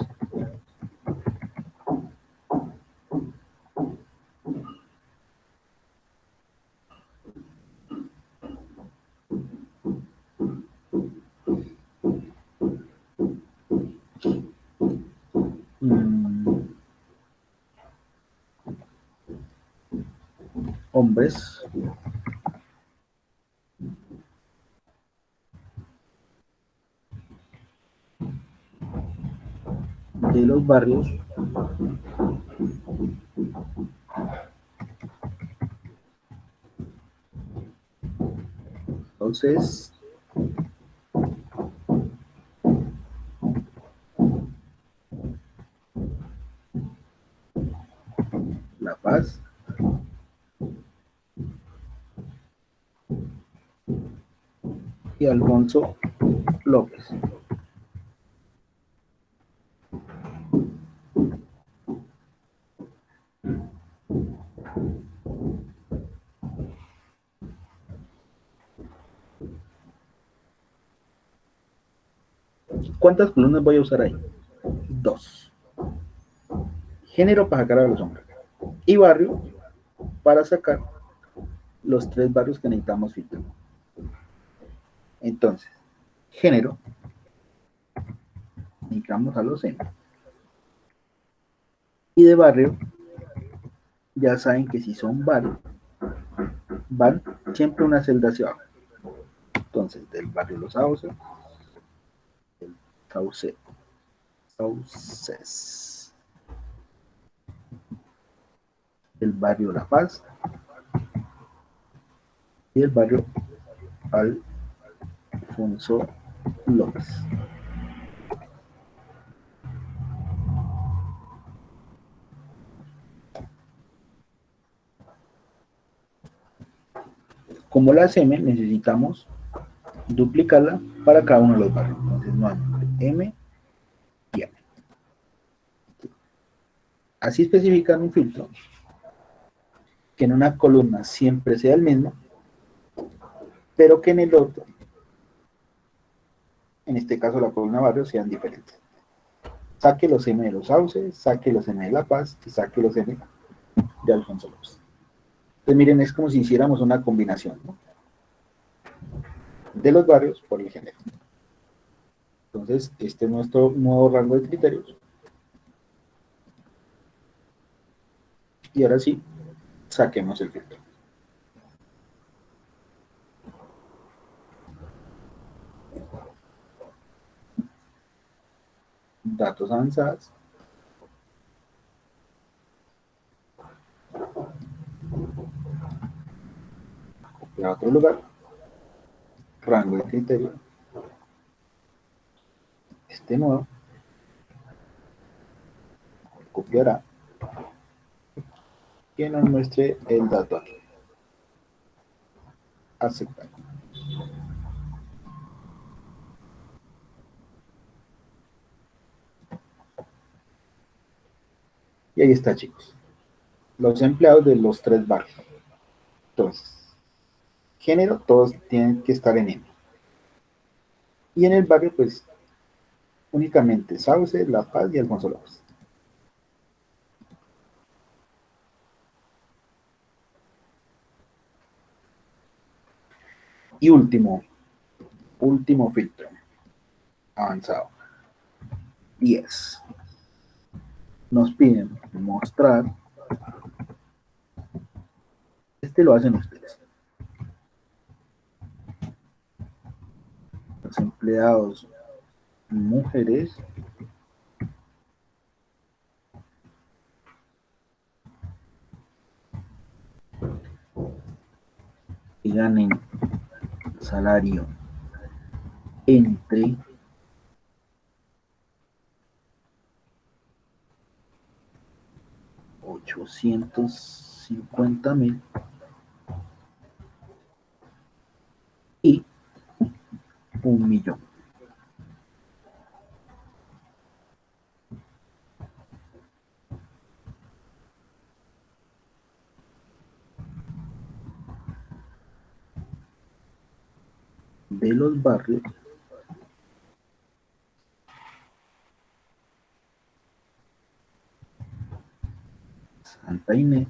hombres de los barrios entonces La Paz y Alfonso López. ¿Cuántas columnas voy a usar ahí? 2. Género para sacar a los hombres y barrio para sacar los 3 barrios que necesitamos filtrar. Entonces, género, necesitamos a los M. Y de barrio, ya saben que si son barrios, van siempre una celda hacia abajo. Entonces, del barrio Los Sauces, el Sauces, el barrio La Paz y el barrio Alfonso López. Como la M, necesitamos duplicarla para cada uno de los barrios. Entonces, nuevamente, M y M. Así especificar un filtro que en una columna siempre sea el mismo, pero que en el otro, en este caso la columna barrio, sean diferentes. Saque los M de los Sauces, saque los M de La Paz y saque los M de Alfonso López. Entonces miren, es como si hiciéramos una combinación, ¿no?, de los barrios por el género. Entonces, este es nuestro nuevo rango de criterios. Y ahora sí, saquemos el filtro. Datos avanzados. Copiar a otro lugar. Rango de criterio. Este nuevo. Copiará. Que nos muestre el dato aquí. Aceptar. Y ahí está, chicos. Los empleados de los 3 barrios. Entonces, género, todos tienen que estar en M. Y en el barrio, pues, únicamente Sauce, La Paz y Alfonso López. Y último filtro avanzado. 10. Nos piden mostrar. Este lo hacen ustedes. Los empleados mujeres que ganen salario entre $850,000 y $1,000,000. De los barrios Santa Inés,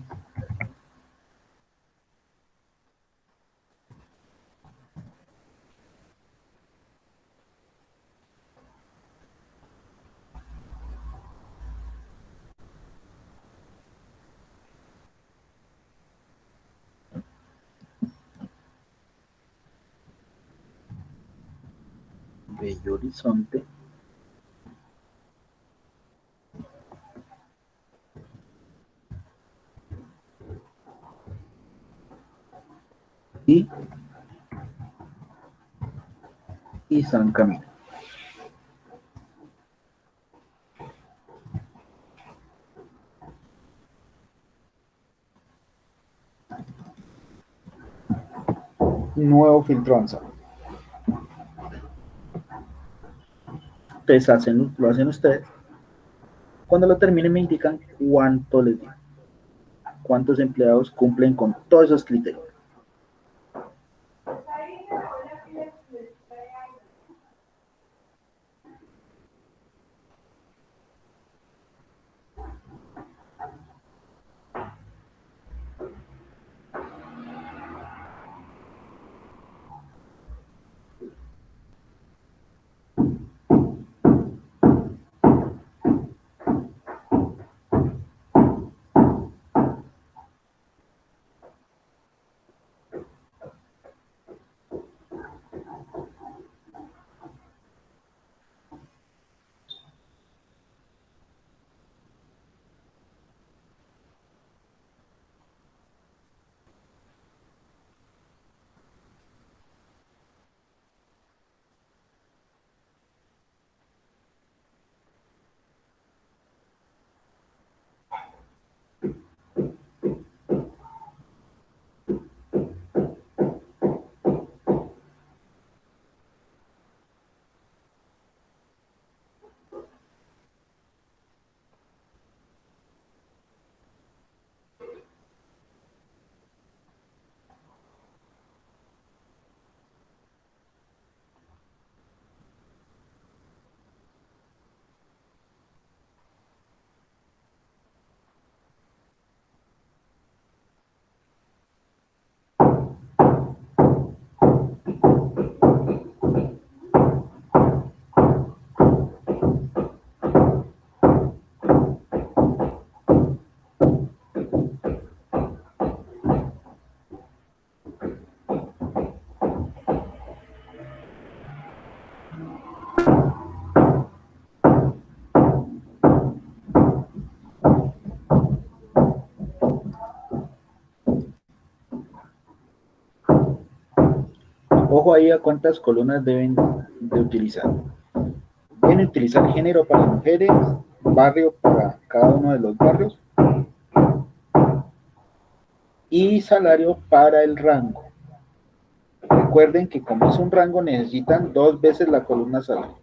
Bello Horizonte, y San Camilo. Nuevo filtro avanzado. Entonces lo hacen ustedes. Cuando lo terminen me indican cuánto les dio, cuántos empleados cumplen con todos esos criterios. Ojo ahí a cuántas columnas deben de utilizar. Deben utilizar género para mujeres, barrio para cada uno de los barrios y salario para el rango. Recuerden que como es un rango necesitan 2 veces la columna salario.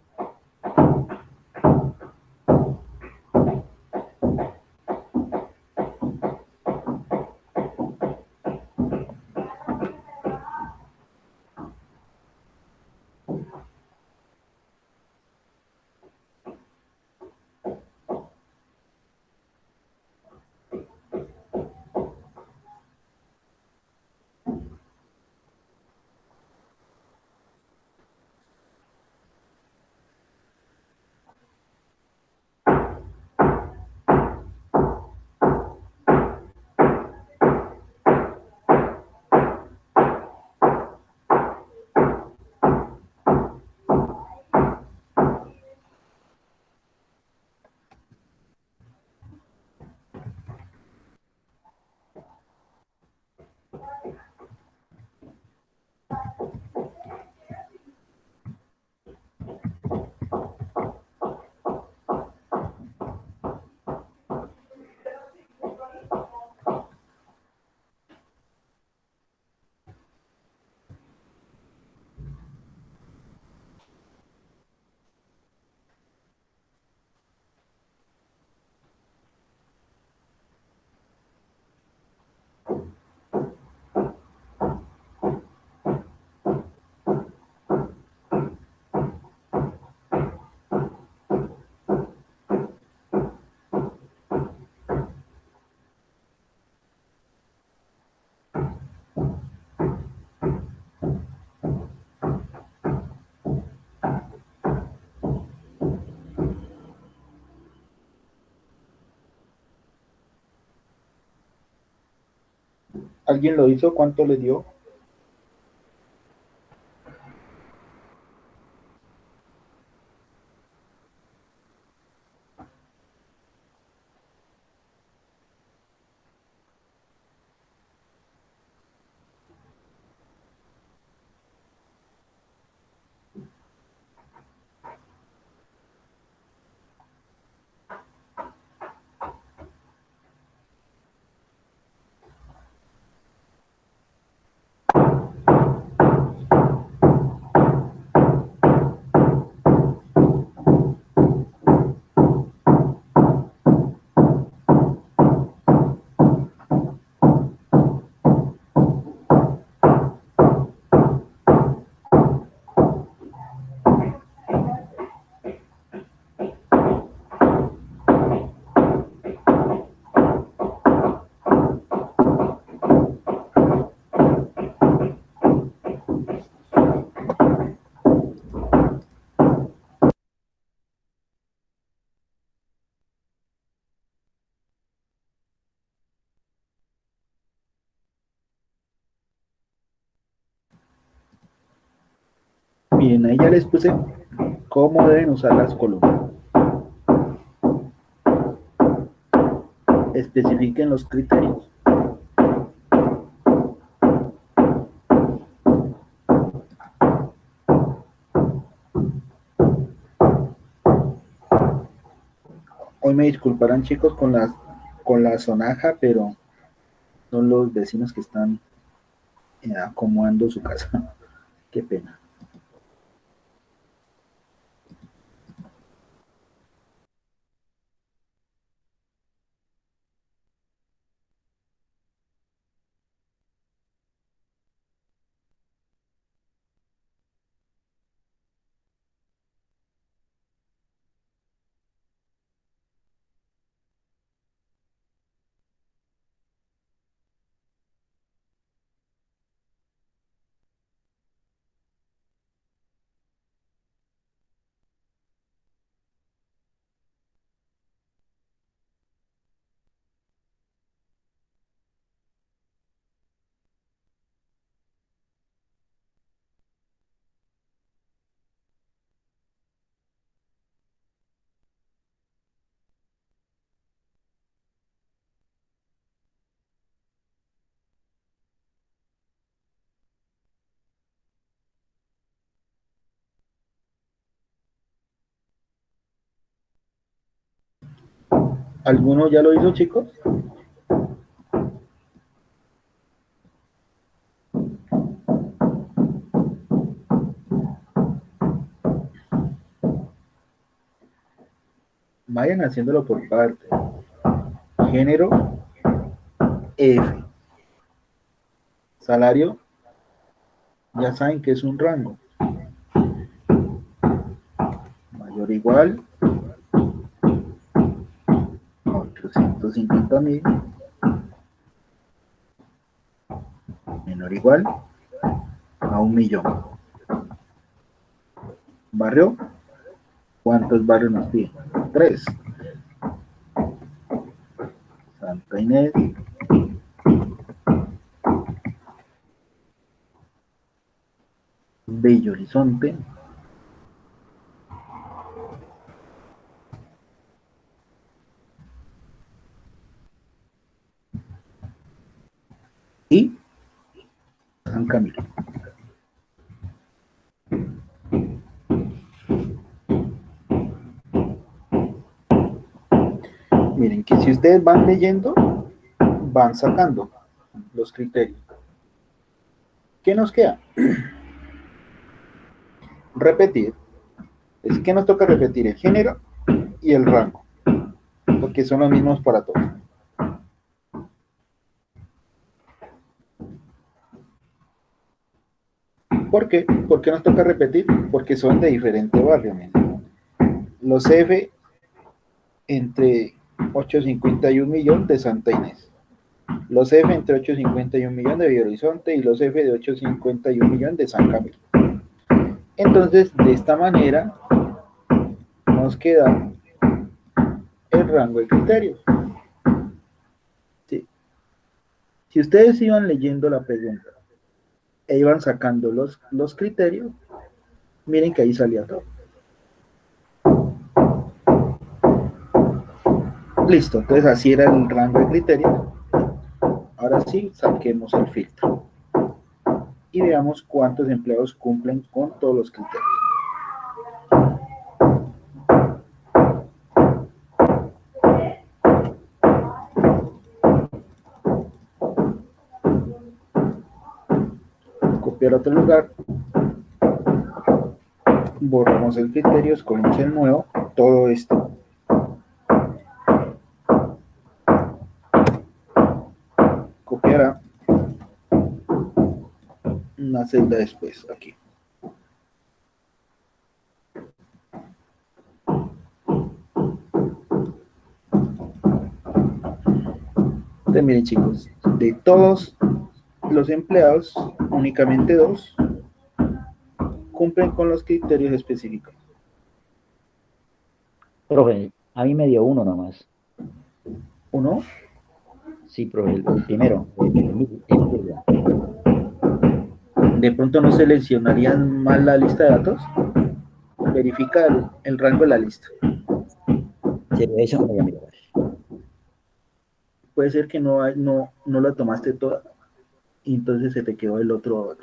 ¿Alguien lo hizo? ¿Cuánto le dio? Miren, ahí ya les puse cómo deben usar las columnas. Especifiquen los criterios. Hoy me disculparán chicos con la sonaja, pero son los vecinos que están acomodando su casa. Qué pena. ¿Alguno ya lo hizo, chicos? Vayan haciéndolo por parte. Género, F. Salario, ya saben que es un rango. Mayor o igual, 850.000. Menor o igual a 1.000.000. Barrio, ¿cuántos barrios nos piden? 3. Santa Inés, Bello Horizonte, y San Camilo. Miren que si ustedes van leyendo, van sacando los criterios. ¿Qué nos queda? Repetir. Es que nos toca repetir el género y el rango, porque son los mismos para todos. ¿Por qué? ¿Por qué nos toca repetir? Porque son de diferente barrio. Miren. Los F entre 850 y 1.000.000 de Santa Inés. Los F entre 850 y 1.000.000 de Bello Horizonte y los F de 850 y 1.000.000 de San Camilo. Entonces, de esta manera, nos queda el rango de criterios. Sí. Si ustedes iban leyendo la pregunta e iban sacando los criterios, miren que ahí salía todo. Listo, entonces así era el rango de criterios. Ahora sí, saquemos el filtro y veamos cuántos empleados cumplen con todos los criterios. Copiar otro lugar, borramos el criterio, escogemos el nuevo, todo esto. Copiará una celda después, aquí. Entonces, miren chicos, de todos los empleados, únicamente 2 cumplen con los criterios específicos. Profe, a mí me dio uno nomás. ¿Uno? Sí, profe, el primero, Emilia. De pronto no seleccionarían mal la lista de datos. Verifica el rango de la lista. Sí, eso me voy a mirar. Puede ser que no la tomaste toda y entonces se te quedó el otro.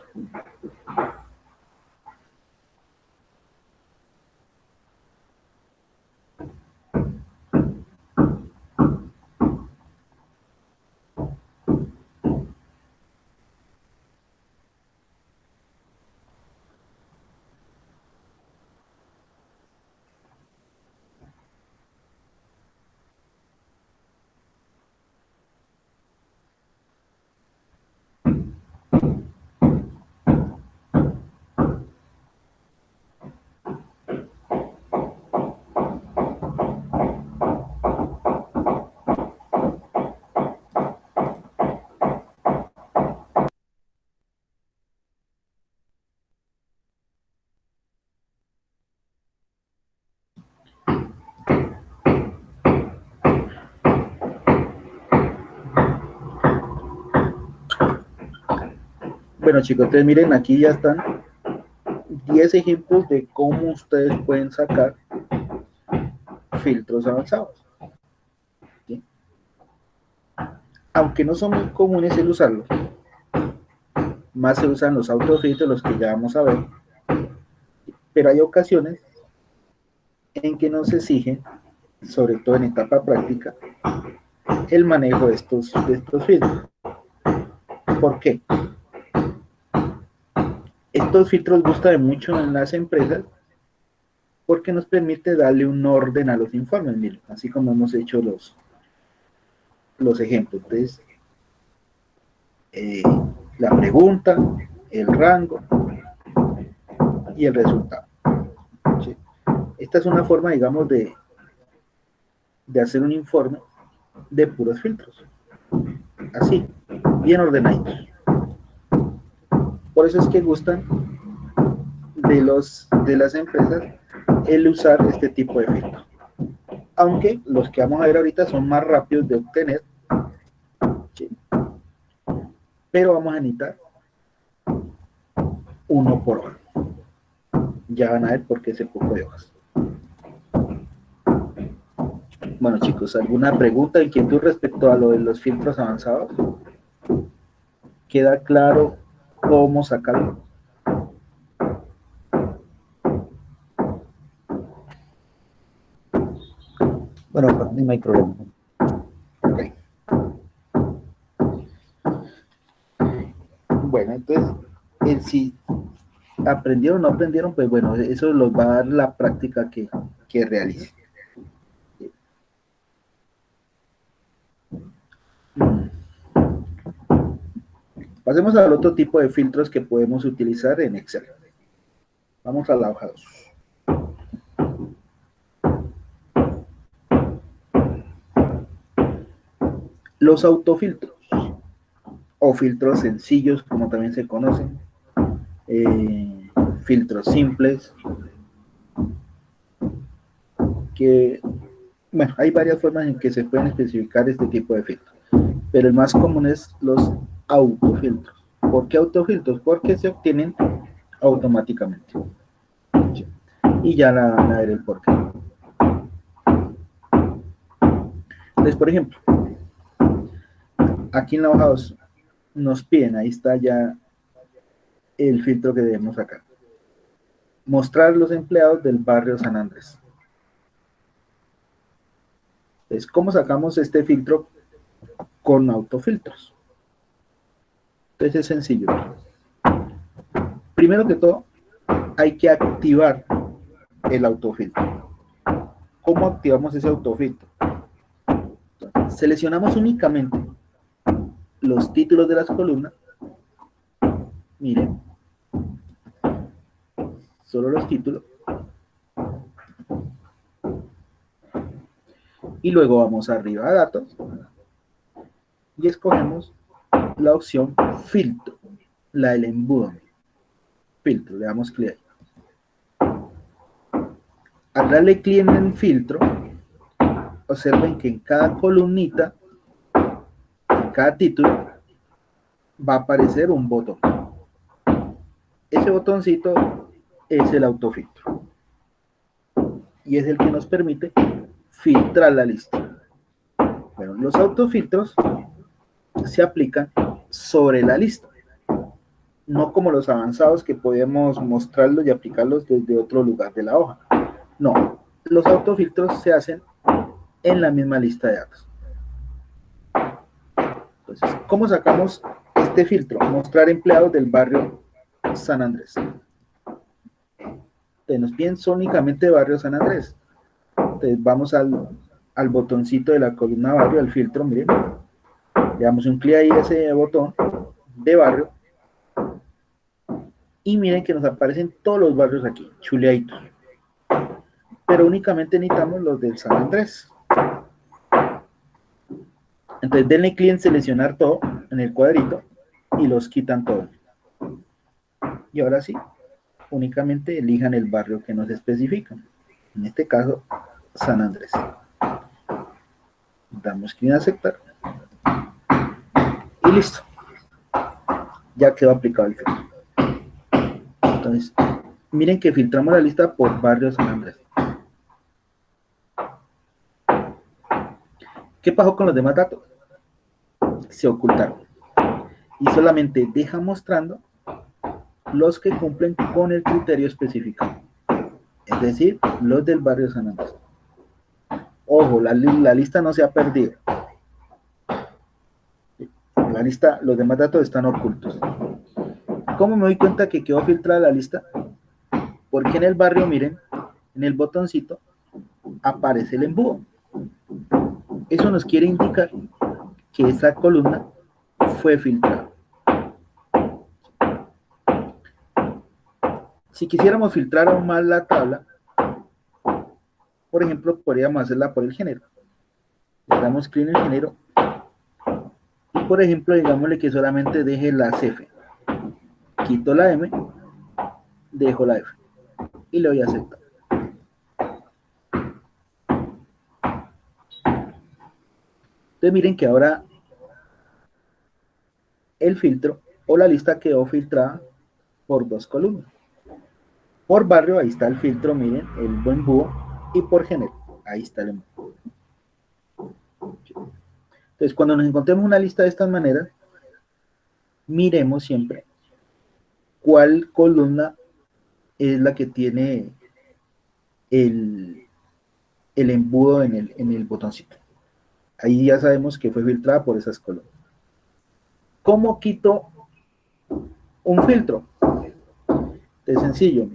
Bueno chicos, entonces miren, aquí ya están 10 ejemplos de cómo ustedes pueden sacar filtros avanzados. ¿Sí? Aunque no son muy comunes el usarlos, más se usan los autofiltros, los que ya vamos a ver, pero hay ocasiones en que nos exigen sobre todo en etapa práctica, el manejo de estos filtros. ¿Por qué? Estos filtros gustan mucho en las empresas porque nos permite darle un orden a los informes, miren, así como hemos hecho los ejemplos. Entonces, la pregunta, el rango y el resultado. ¿Sí? Esta es una forma, digamos, de hacer un informe de puros filtros. Así, bien ordenaditos. Por eso es que gustan de las empresas el usar este tipo de filtros. Aunque los que vamos a ver ahorita son más rápidos de obtener, ¿sí? Pero vamos a necesitar uno por hoja. Ya van a ver por qué ese poco de hojas. Bueno, chicos, ¿alguna pregunta, inquietud respecto a lo de los filtros avanzados? ¿Queda claro cómo sacarlo? Bueno, para mí no hay problema. Okay. Bueno, entonces, si aprendieron o no aprendieron, pues bueno, eso los va a dar la práctica que realicen. Pasemos al otro tipo de filtros que podemos utilizar en Excel. Vamos a la hoja 2. Los autofiltros, o filtros sencillos, como también se conocen, filtros simples, que, bueno, hay varias formas en que se pueden especificar este tipo de filtros, pero el más común es los autofiltros. ¿Por qué autofiltros? Porque se obtienen automáticamente. Y ya van a ver el porqué. Entonces, por ejemplo, aquí en la hoja 2 nos piden, ahí está ya el filtro que debemos sacar. Mostrar los empleados del barrio San Andrés. Entonces, ¿cómo sacamos este filtro con autofiltros? Entonces es sencillo. Primero que todo, hay que activar el autofiltro. ¿Cómo activamos ese autofiltro? Entonces, seleccionamos únicamente los títulos de las columnas. Miren, solo los títulos. Y luego vamos arriba a datos y escogemos la opción filtro, la del embudo. Filtro, le damos clic ahí. Al darle clic en el filtro, observen que en cada columnita, en cada título, va a aparecer un botón. Ese botoncito es el autofiltro y es el que nos permite filtrar la lista. Bueno, los autofiltros se aplican sobre la lista, no como los avanzados que podemos mostrarlos y aplicarlos desde otro lugar de la hoja. No, los autofiltros se hacen en la misma lista de datos. Entonces, ¿cómo sacamos este filtro? Mostrar empleados del barrio San Andrés. Entonces, nos piden únicamente barrio San Andrés. Entonces, vamos al botoncito de la columna barrio, al filtro, miren. Le damos un clic ahí a ese botón de barrio. Y miren que nos aparecen todos los barrios aquí, chuleaditos. Pero únicamente necesitamos los del San Andrés. Entonces denle clic en seleccionar todo en el cuadrito y los quitan todos. Y ahora sí, únicamente elijan el barrio que nos especifican. En este caso, San Andrés. Damos clic en aceptar. Y listo. Ya quedó aplicado el filtro. Entonces, miren que filtramos la lista por barrio San Andrés. ¿Qué pasó con los demás datos? Se ocultaron. Y solamente deja mostrando los que cumplen con el criterio específico. Es decir, los del barrio San Andrés. ojo, la lista no se ha perdido. La lista, los demás datos están ocultos. ¿Cómo me doy cuenta que quedó filtrada la lista? Porque en el barrio, miren, en el botoncito aparece el embudo. Eso nos quiere indicar que esa columna fue filtrada. Si quisiéramos filtrar aún más la tabla, por ejemplo, podríamos hacerla por el género. Le damos clic en el género y, por ejemplo, digámosle que solamente deje las F. Quito la M, dejo la F y le doy a aceptar. Entonces miren que ahora el filtro o la lista quedó filtrada por dos columnas. Por barrio, ahí está el filtro, miren, el buen búho, y por género, ahí está el embudo. Entonces, cuando nos encontremos una lista de estas maneras, miremos siempre cuál columna es la que tiene el embudo en el botoncito. Ahí ya sabemos que fue filtrada por esas columnas. ¿Cómo quito un filtro? Es sencillo.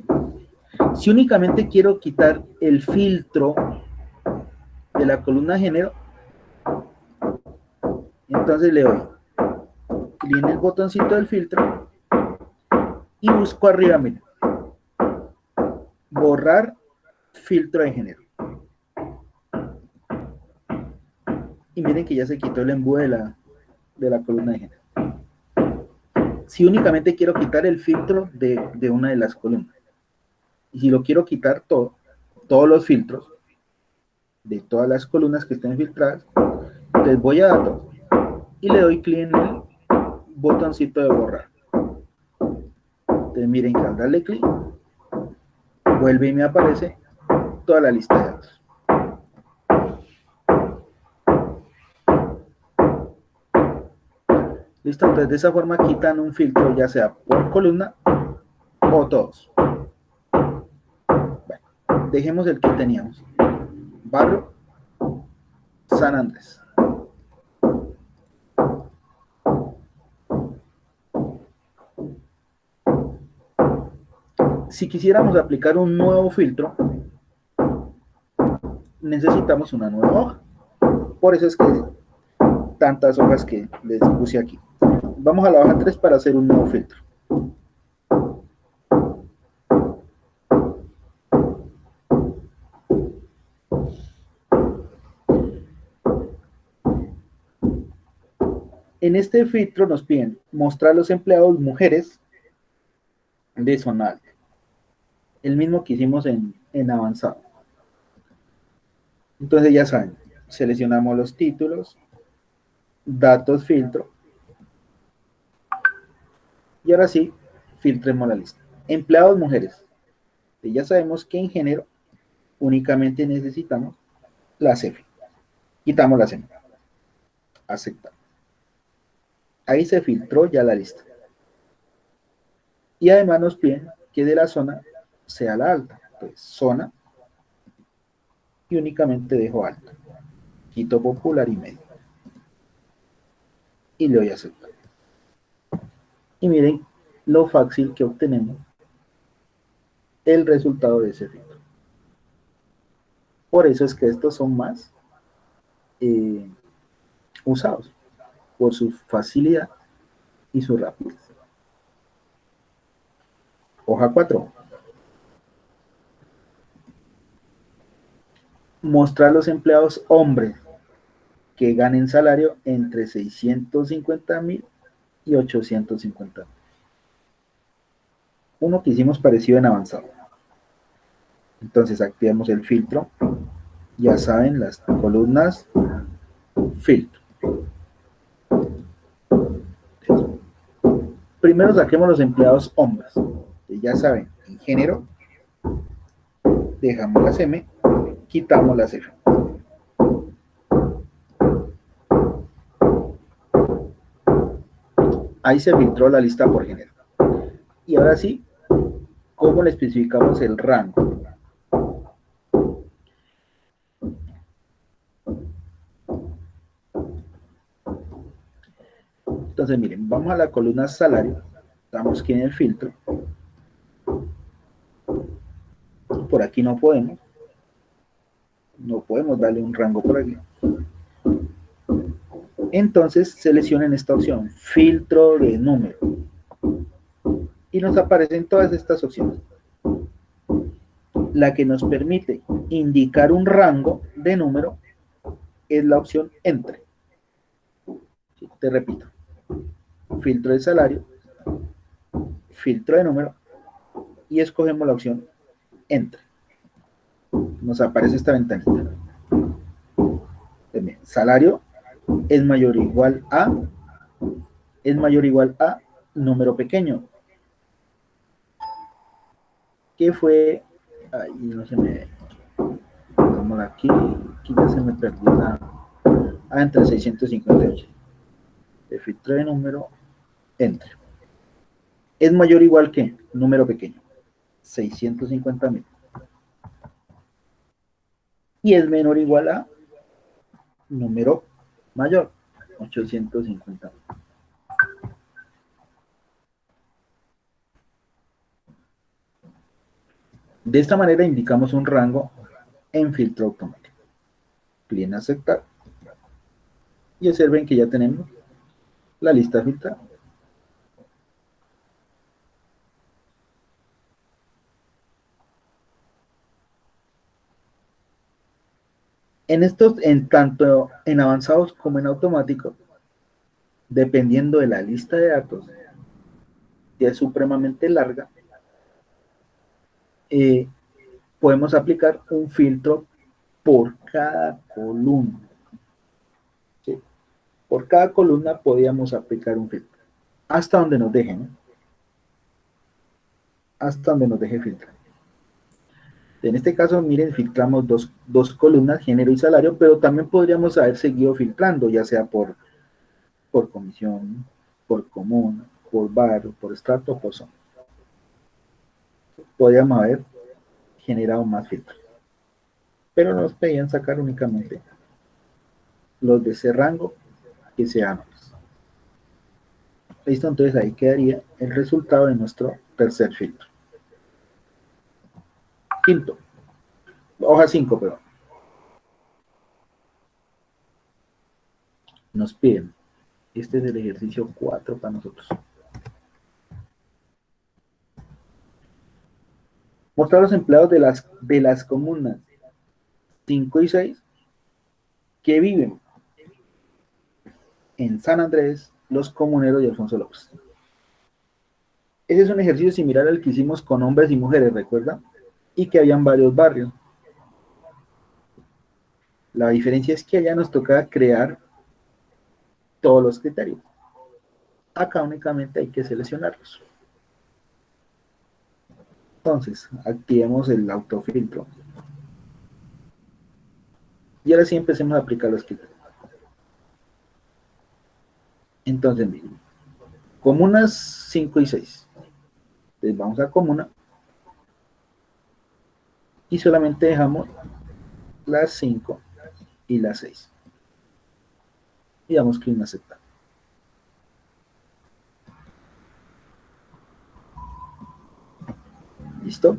Si únicamente quiero quitar el filtro de la columna género, entonces le doy clic en el botoncito del filtro y busco arriba, miren, borrar filtro de género. Y miren que ya se quitó el embudo de la columna de género. Si únicamente quiero quitar el filtro de una de las columnas, y si lo quiero quitar todos los filtros de todas las columnas que estén filtradas, entonces voy a datos y le doy clic en el botoncito de borrar. Entonces miren que al darle clic, vuelve y me aparece toda la lista de datos. Listo, entonces de esa forma quitan un filtro ya sea por columna o todos. Bueno, dejemos el que teníamos. Barrio San Andrés. Si quisiéramos aplicar un nuevo filtro, necesitamos una nueva hoja. Por eso es que tantas hojas que les puse aquí. Vamos a la hoja 3 para hacer un nuevo filtro. En este filtro nos piden mostrar los empleados mujeres de zona alta. El mismo que hicimos en avanzado. Entonces ya saben, seleccionamos los títulos, datos filtro, y ahora sí, filtremos la lista. Empleados mujeres. Y ya sabemos que en género únicamente necesitamos las F. Quitamos las M. Aceptar. Ahí se filtró ya la lista. Y además nos piden que de la zona sea la alta. Entonces, zona y únicamente dejo alto. Quito popular y medio. Y le doy a aceptar. Y miren lo fácil que obtenemos el resultado de ese filtro. Por eso es que estos son más usados, por su facilidad y su rapidez. Hoja 4. Mostrar los empleados hombres que ganen salario entre 650.000 y 850.000. Uno que hicimos parecido en avanzado. Entonces activamos el filtro. Ya saben, las columnas filtro. Primero saquemos los empleados hombres. Ya saben, en género dejamos las M, quitamos las F. Ahí se filtró la lista por género. Y ahora sí, ¿cómo le especificamos el rango? Entonces, miren, vamos a la columna salario, damos aquí en el filtro. Por aquí no podemos darle un rango por aquí. Entonces, seleccionen esta opción, filtro de número. Y nos aparecen todas estas opciones. La que nos permite indicar un rango de número es la opción entre. Te repito, filtro de salario, filtro de número y escogemos la opción entre. Nos aparece esta ventanita. Salario es mayor o igual a número pequeño. ¿Qué fue? Ay, no se me... Como aquí ya se me perdió la... entre 658. El filtro de número, entre. Es mayor o igual que número pequeño, 650.000. Y es menor o igual a número mayor, 850.000. De esta manera indicamos un rango en filtro automático. Clic en aceptar. Y observen que ya tenemos la lista filtrada. Tanto en avanzados como en automático, dependiendo de la lista de datos, si es supremamente larga, podemos aplicar un filtro por cada columna. ¿Sí? Por cada columna podíamos aplicar un filtro. Hasta donde nos dejen, ¿no? Hasta donde nos deje filtrar. En este caso, miren, filtramos dos columnas, género y salario, pero también podríamos haber seguido filtrando, ya sea por comisión, por común, por barrio, por estrato, por zona. Podríamos haber generado más filtros. Pero nos pedían sacar únicamente los de ese rango que sean más. Listo, entonces ahí quedaría el resultado de nuestro tercer filtro. Quinto. Hoja 5, perdón. Nos piden. Este es el ejercicio 4 para nosotros. Mostrar los empleados de las comunas 5 y 6 que viven en San Andrés, Los Comuneros y Alfonso López. Ese es un ejercicio similar al que hicimos con hombres y mujeres, ¿recuerdan? Y que habían varios barrios. La diferencia es que allá nos toca crear todos los criterios. Acá únicamente hay que seleccionarlos. Entonces, activemos el autofiltro. Y ahora sí empecemos a aplicar los criterios. Entonces, miren, comunas 5 y 6. Entonces vamos a comuna. Y solamente dejamos las 5 y las 6. Y damos clic en aceptar. ¿Listo?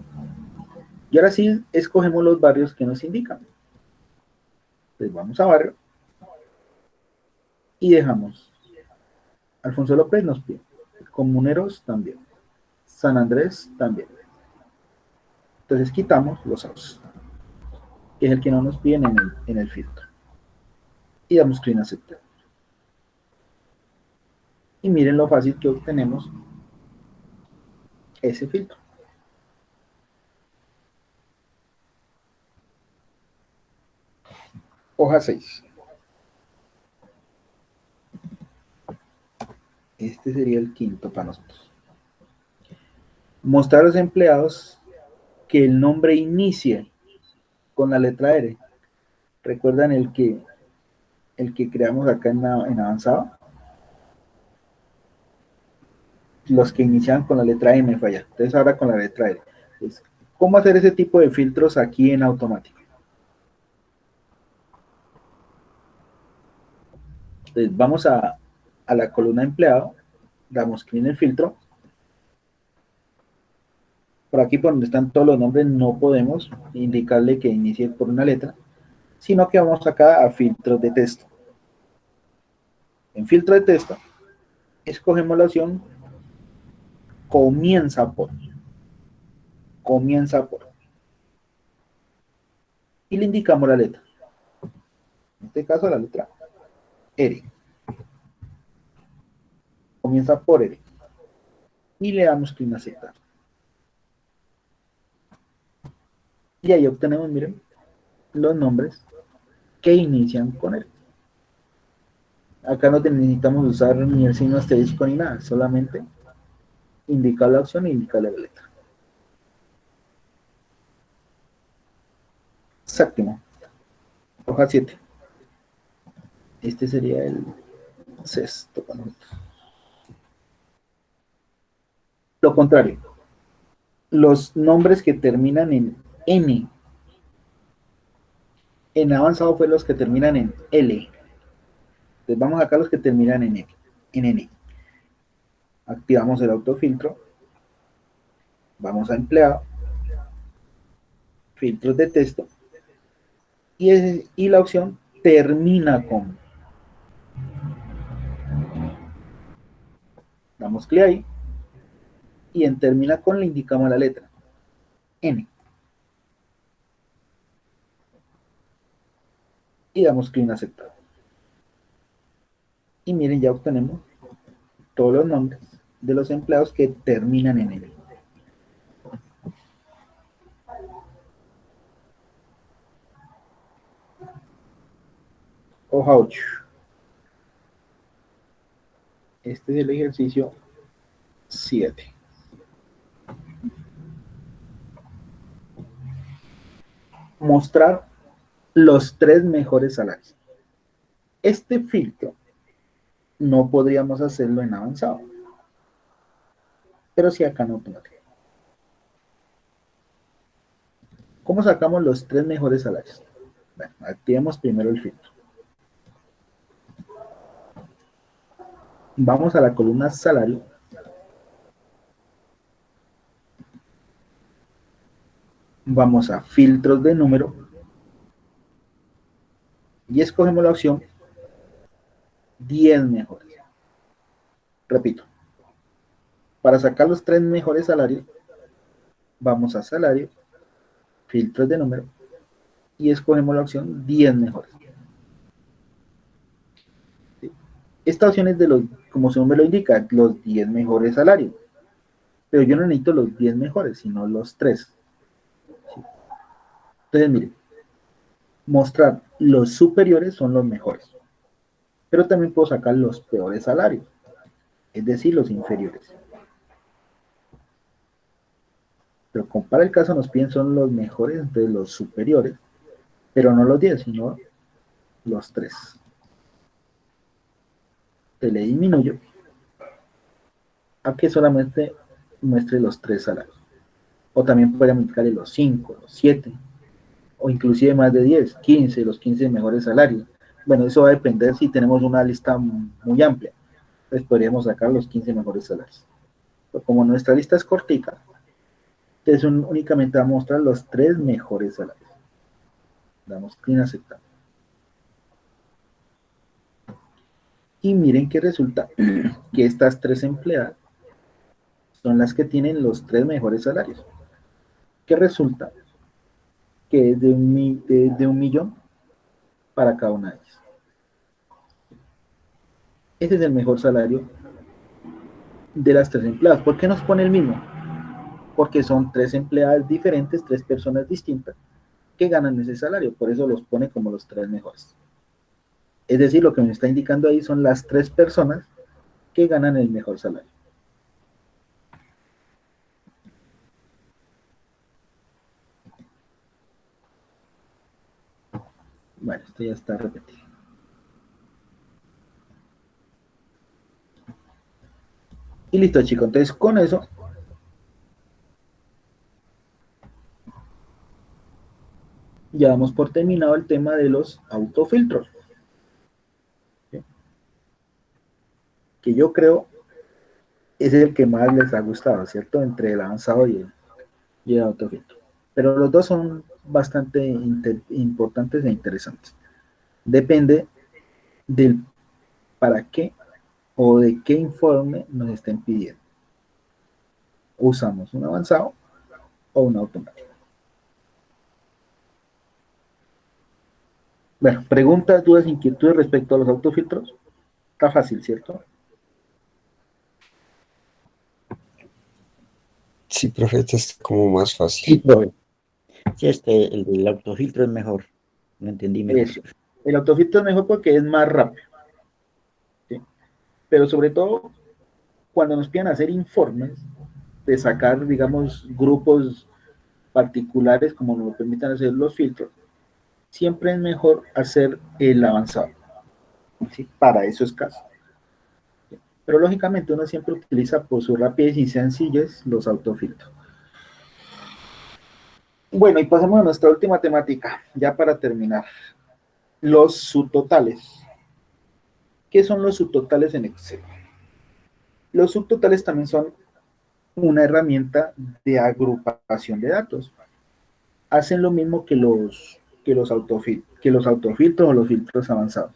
Y ahora sí escogemos los barrios que nos indican. Entonces vamos a barrio. Y dejamos. Alfonso López nos pide. Comuneros también. San Andrés también. Entonces quitamos los AUS, que es el que no nos piden en el filtro. Y damos clic en aceptar. Y miren lo fácil que obtenemos ese filtro. Hoja 6. Este sería el quinto para nosotros. Mostrar a los empleados que el nombre inicie con la letra R. ¿Recuerdan el que creamos acá en avanzado? Los que inician con la letra M falla. Entonces ahora con la letra R. Entonces, ¿cómo hacer ese tipo de filtros aquí en automático? Entonces vamos a a la columna empleado, damos clic en el filtro. Por aquí, por donde están todos los nombres, no podemos indicarle que inicie por una letra, sino que vamos acá a filtros de texto. En filtro de texto, escogemos la opción comienza por. Comienza por. Y le indicamos la letra. En este caso, la letra R. Comienza por R. Y le damos clic en aceptar. Y ahí obtenemos, miren, los nombres que inician con R. Acá no necesitamos usar ni el signo asterisco ni nada, solamente indicar la opción e indicar la letra. Séptimo, hoja 7. Este sería el sexto. Lo contrario, los nombres que terminan en N. En avanzado fue los que terminan en L. Entonces vamos acá a los que terminan en N. Activamos el autofiltro. Vamos a empleado. Filtros de texto. Y la opción termina con. Damos clic ahí. Y en termina con le indicamos la letra N. Y damos clic en aceptar. Y miren, ya obtenemos todos los nombres de los empleados que terminan en N. Hoja 8. Este es el ejercicio 7. Mostrar los 3 mejores salarios. Este filtro no podríamos hacerlo en avanzado, pero sí acá en automático. ¿Cómo sacamos los 3 mejores salarios? Bueno, activemos primero el filtro. Vamos a la columna salario. Vamos a filtros de número. Y escogemos la opción 10 mejores. Repito. Para sacar los 3 mejores salarios, vamos a salario, filtros de número. Y escogemos la opción 10 mejores. Esta opción es de los, como su nombre lo indica, los 10 mejores salarios. Pero yo no necesito los 10 mejores, sino los 3. ¿Sí? Entonces, miren, mostrar los superiores son los mejores. Pero también puedo sacar los peores salarios, es decir, los inferiores. Pero como para el caso nos piden son los mejores de los superiores, pero no los 10, sino los 3. Te le disminuyo a que solamente muestre los 3 salarios. O también podría multiplicarle los 5, los 7, o inclusive más de 10, 15, los 15 mejores salarios. Bueno, eso va a depender si tenemos una lista muy amplia. Pues podríamos sacar los 15 mejores salarios. Pero como nuestra lista es cortica, entonces únicamente va a mostrar los 3 mejores salarios. Damos clic en aceptar. Y miren que resulta que estas 3 empleadas son las que tienen los 3 mejores salarios. Que resulta que es de un millón para cada una de ellas. Ese es el mejor salario de las 3 empleadas. ¿Por qué nos pone el mismo? Porque son 3 empleadas diferentes, 3 personas distintas que ganan ese salario. Por eso los pone como los 3 mejores. Es decir, lo que me está indicando ahí son las 3 personas que ganan el mejor salario. Bueno, esto ya está repetido. Y listo, chicos. Entonces, con eso ya damos por terminado el tema de los autofiltros. ¿Sí? que yo creo es el que más les ha gustado, ¿cierto? Entre el avanzado y el autofiltro. Pero los dos son bastante importantes e interesantes. Depende del para qué o de qué informe nos estén pidiendo. ¿Usamos un avanzado o un automático? Bueno, preguntas, dudas, inquietudes respecto a los autofiltros. Está fácil, ¿cierto? Sí, profe, este es como más Sí, fácil. profe. Sí, el del autofiltro es mejor. Lo entendí mejor. Eso. El autofiltro es mejor porque es más rápido, ¿sí? Pero sobre todo cuando nos piden hacer informes de sacar, digamos, grupos particulares como nos lo permitan hacer los filtros, siempre es mejor hacer el avanzado, ¿sí? Para eso es caso. Pero lógicamente uno siempre utiliza por su rapidez y sencillez los autofiltros. Bueno, y pasemos a nuestra última temática, ya para terminar. Los subtotales. ¿Qué son los subtotales en Excel? Los subtotales también son una herramienta de agrupación de datos. Hacen lo mismo que los autofiltros o los filtros avanzados.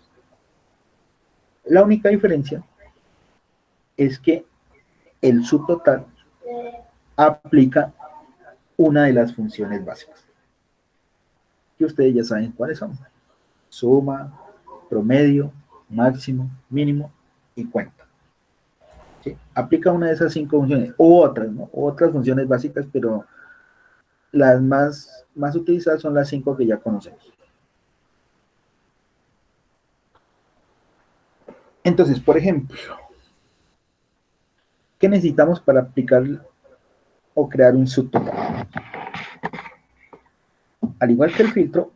La única diferencia es que el subtotal aplica una de las funciones básicas, que ustedes ya saben cuáles son: suma, promedio, máximo, mínimo y cuenta. ¿Sí? Aplica una de esas 5 funciones, u otras, ¿no? Otras funciones básicas, pero las más utilizadas son las 5 que ya conocemos. Entonces, por ejemplo, ¿qué necesitamos para aplicar o crear un subtotal? Al igual que el filtro,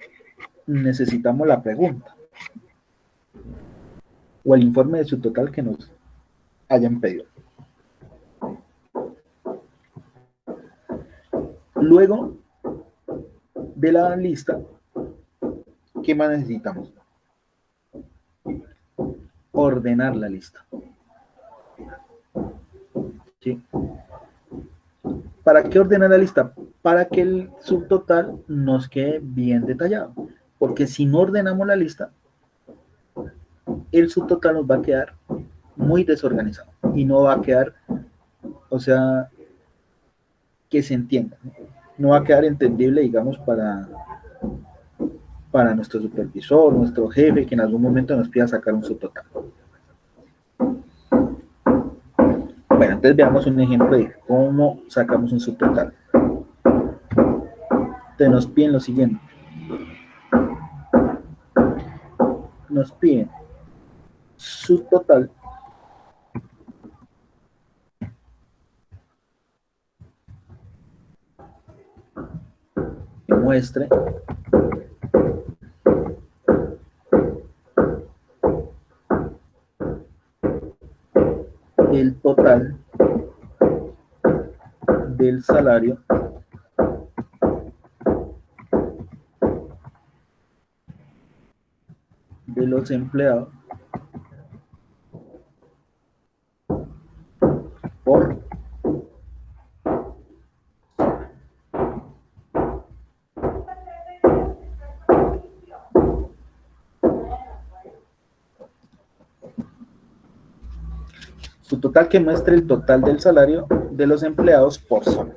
necesitamos la pregunta o el informe de subtotal que nos hayan pedido. Luego de la lista, ¿qué más necesitamos? Ordenar la lista. ¿Sí? ¿Para qué ordenar la lista? Para que el subtotal nos quede bien detallado. Porque si no ordenamos la lista, el subtotal nos va a quedar muy desorganizado y no va a quedar, o sea, que se entienda. No va a quedar entendible, digamos, para nuestro supervisor, nuestro jefe, que en algún momento nos pida sacar un subtotal. Bueno, entonces veamos un ejemplo de cómo sacamos un subtotal. Entonces nos piden lo siguiente. Nos piden subtotal que muestre el total del salario de los empleados por su total que muestre el total del salario de los empleados por zona.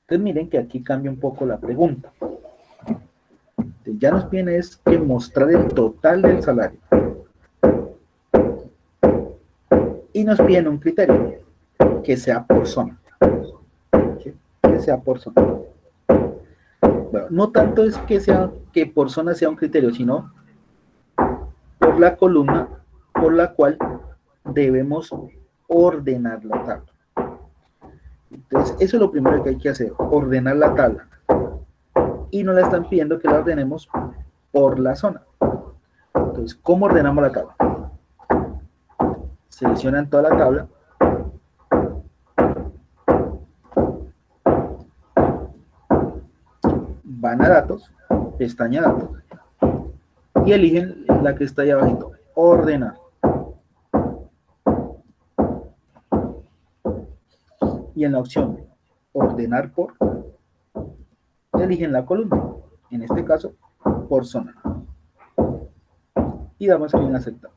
Entonces miren que aquí cambia un poco la pregunta. Entonces, ya nos piden es que mostrar el total del salario. Y nos piden un criterio, que sea por zona. ¿Sí? Que sea por zona. Bueno, no tanto es que por zona sea un criterio, sino por la columna por la cual debemos ordenar la tabla. Entonces, eso es lo primero que hay que hacer, ordenar la tabla. Y nos la están pidiendo que la ordenemos por la zona. Entonces, ¿cómo ordenamos la tabla? Seleccionan toda la tabla. Van a datos, pestaña datos. y eligen la que está ahí abajito, ordenar. Y en la opción ordenar por, eligen la columna, en este caso por zona. Y damos clic en aceptar.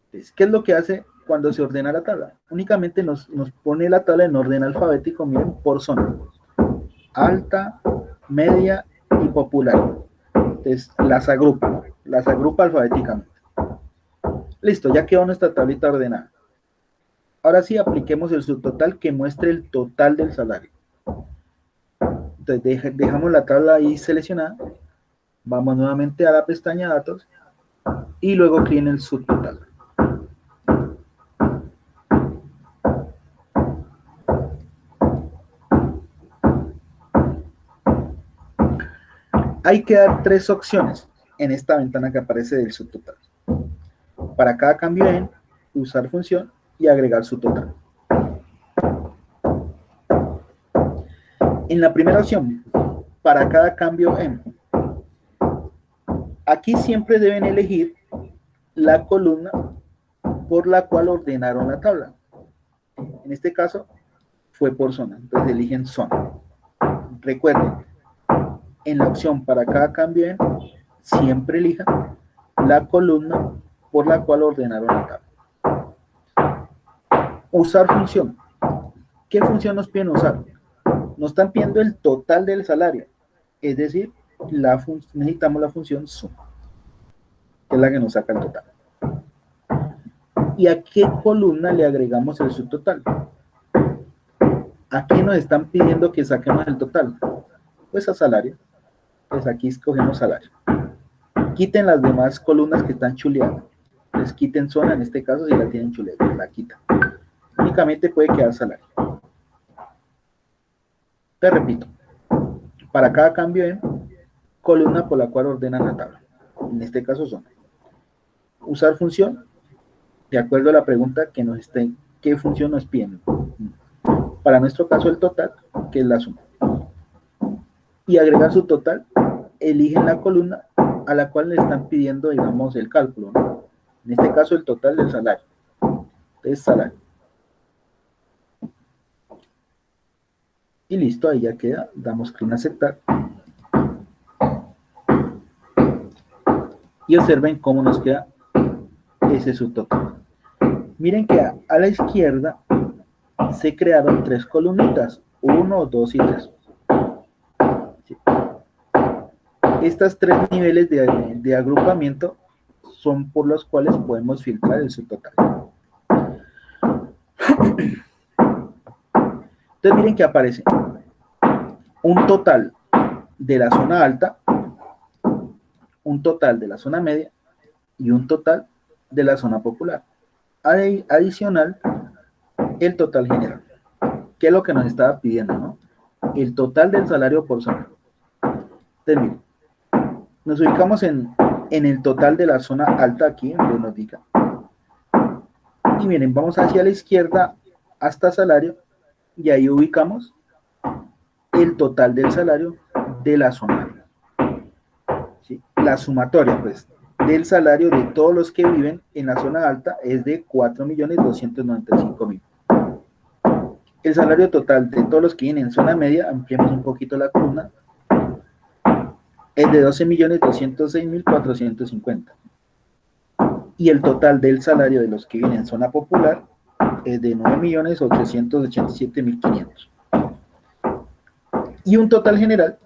Entonces, ¿qué es lo que hace cuando se ordena la tabla? Únicamente nos pone la tabla en orden alfabético, miren, por zona. Alta, media y popular. Entonces, las agrupa alfabéticamente. Listo, ya quedó nuestra tablita ordenada. Ahora sí, apliquemos el subtotal que muestre el total del salario. Entonces, dejamos la tabla ahí seleccionada. Vamos nuevamente a la pestaña datos y luego clic en el subtotal. Hay que dar 3 opciones en esta ventana que aparece del subtotal. Para cada cambio en, usar función y agregar subtotal. En la primera opción, para cada cambio en, aquí siempre deben elegir la columna por la cual ordenaron la tabla. En este caso fue por zona, entonces eligen zona. Recuerden, en la opción para cada cambio en, siempre elijan la columna por la cual ordenaron la tabla. Usar función. ¿Qué función nos piden usar? Nos están pidiendo el total del salario, es decir, necesitamos la función suma, que es la que nos saca el total. ¿Y a qué columna le agregamos el subtotal? Aquí nos están pidiendo que saquemos el total. Pues a salario. Pues aquí escogemos salario. Quiten las demás columnas que están chuleadas. Les quiten zona, en este caso, si la tienen chuleada, la quitan. Únicamente puede quedar salario. Te repito. Para cada cambio en, columna por la cual ordenan la tabla. En este caso zona. Usar función, de acuerdo a la pregunta que nos esté, ¿qué función nos piden? Para nuestro caso el total, que es la suma. Y agregar su total, eligen la columna a la cual le están pidiendo, digamos, el cálculo, ¿no? En este caso el total del salario. Entonces, salario. Y listo, ahí ya queda. Damos clic en aceptar. Y observen cómo nos queda ese subtotal. Miren que a la izquierda se crearon 3 columnitas, 1, 2 y 3. Sí. Estos 3 niveles de agrupamiento son por los cuales podemos filtrar el subtotal. Entonces miren que aparece un total de la zona alta, un total de la zona media y un total de la zona popular. Adicional, el total general, que es lo que nos estaba pidiendo, ¿no? El total del salario por zona. Entonces, miren, nos ubicamos en el total de la zona alta aquí, donde nos diga. Y miren, vamos hacia la izquierda hasta salario, y ahí ubicamos el total del salario de la zona alta. ¿Sí? La sumatoria, pues, del salario de todos los que viven en la zona alta es de 4.295.000. El salario total de todos los que viven en zona media, ampliemos un poquito la columna, es de 12.206.450. Y el total del salario de los que viven en zona popular es de 9.887.500. Y un total general,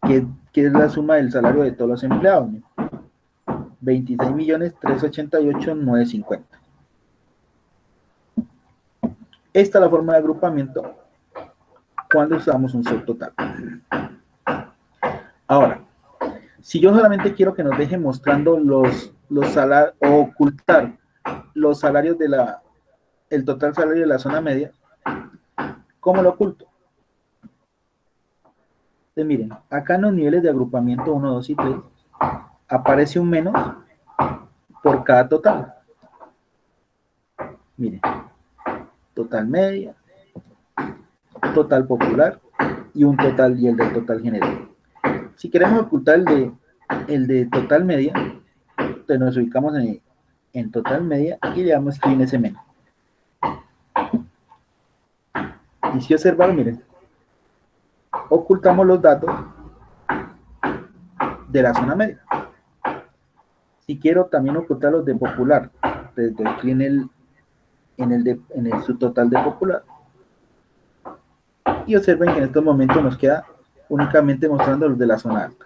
que es la suma del salario de todos los empleados, ¿no? 26.388.950. Esta es la forma de agrupamiento cuando usamos un subtotal. Ahora, si yo solamente quiero que nos deje mostrando los salarios, o ocultar los salarios el total salario de la zona media, ¿cómo lo oculto? Entonces miren, acá en los niveles de agrupamiento 1, 2 y 3, aparece un menos por cada total. Miren, total media, total popular y un total y el del total general. Si queremos ocultar el de total media, entonces nos ubicamos en total media y le damos clic en ese menú. Y si observan, miren, ocultamos los datos de la zona media. Si quiero también ocultar los de popular, entonces doy clic en el subtotal de popular. Y observen que en estos momentos nos queda únicamente mostrando los de la zona alta.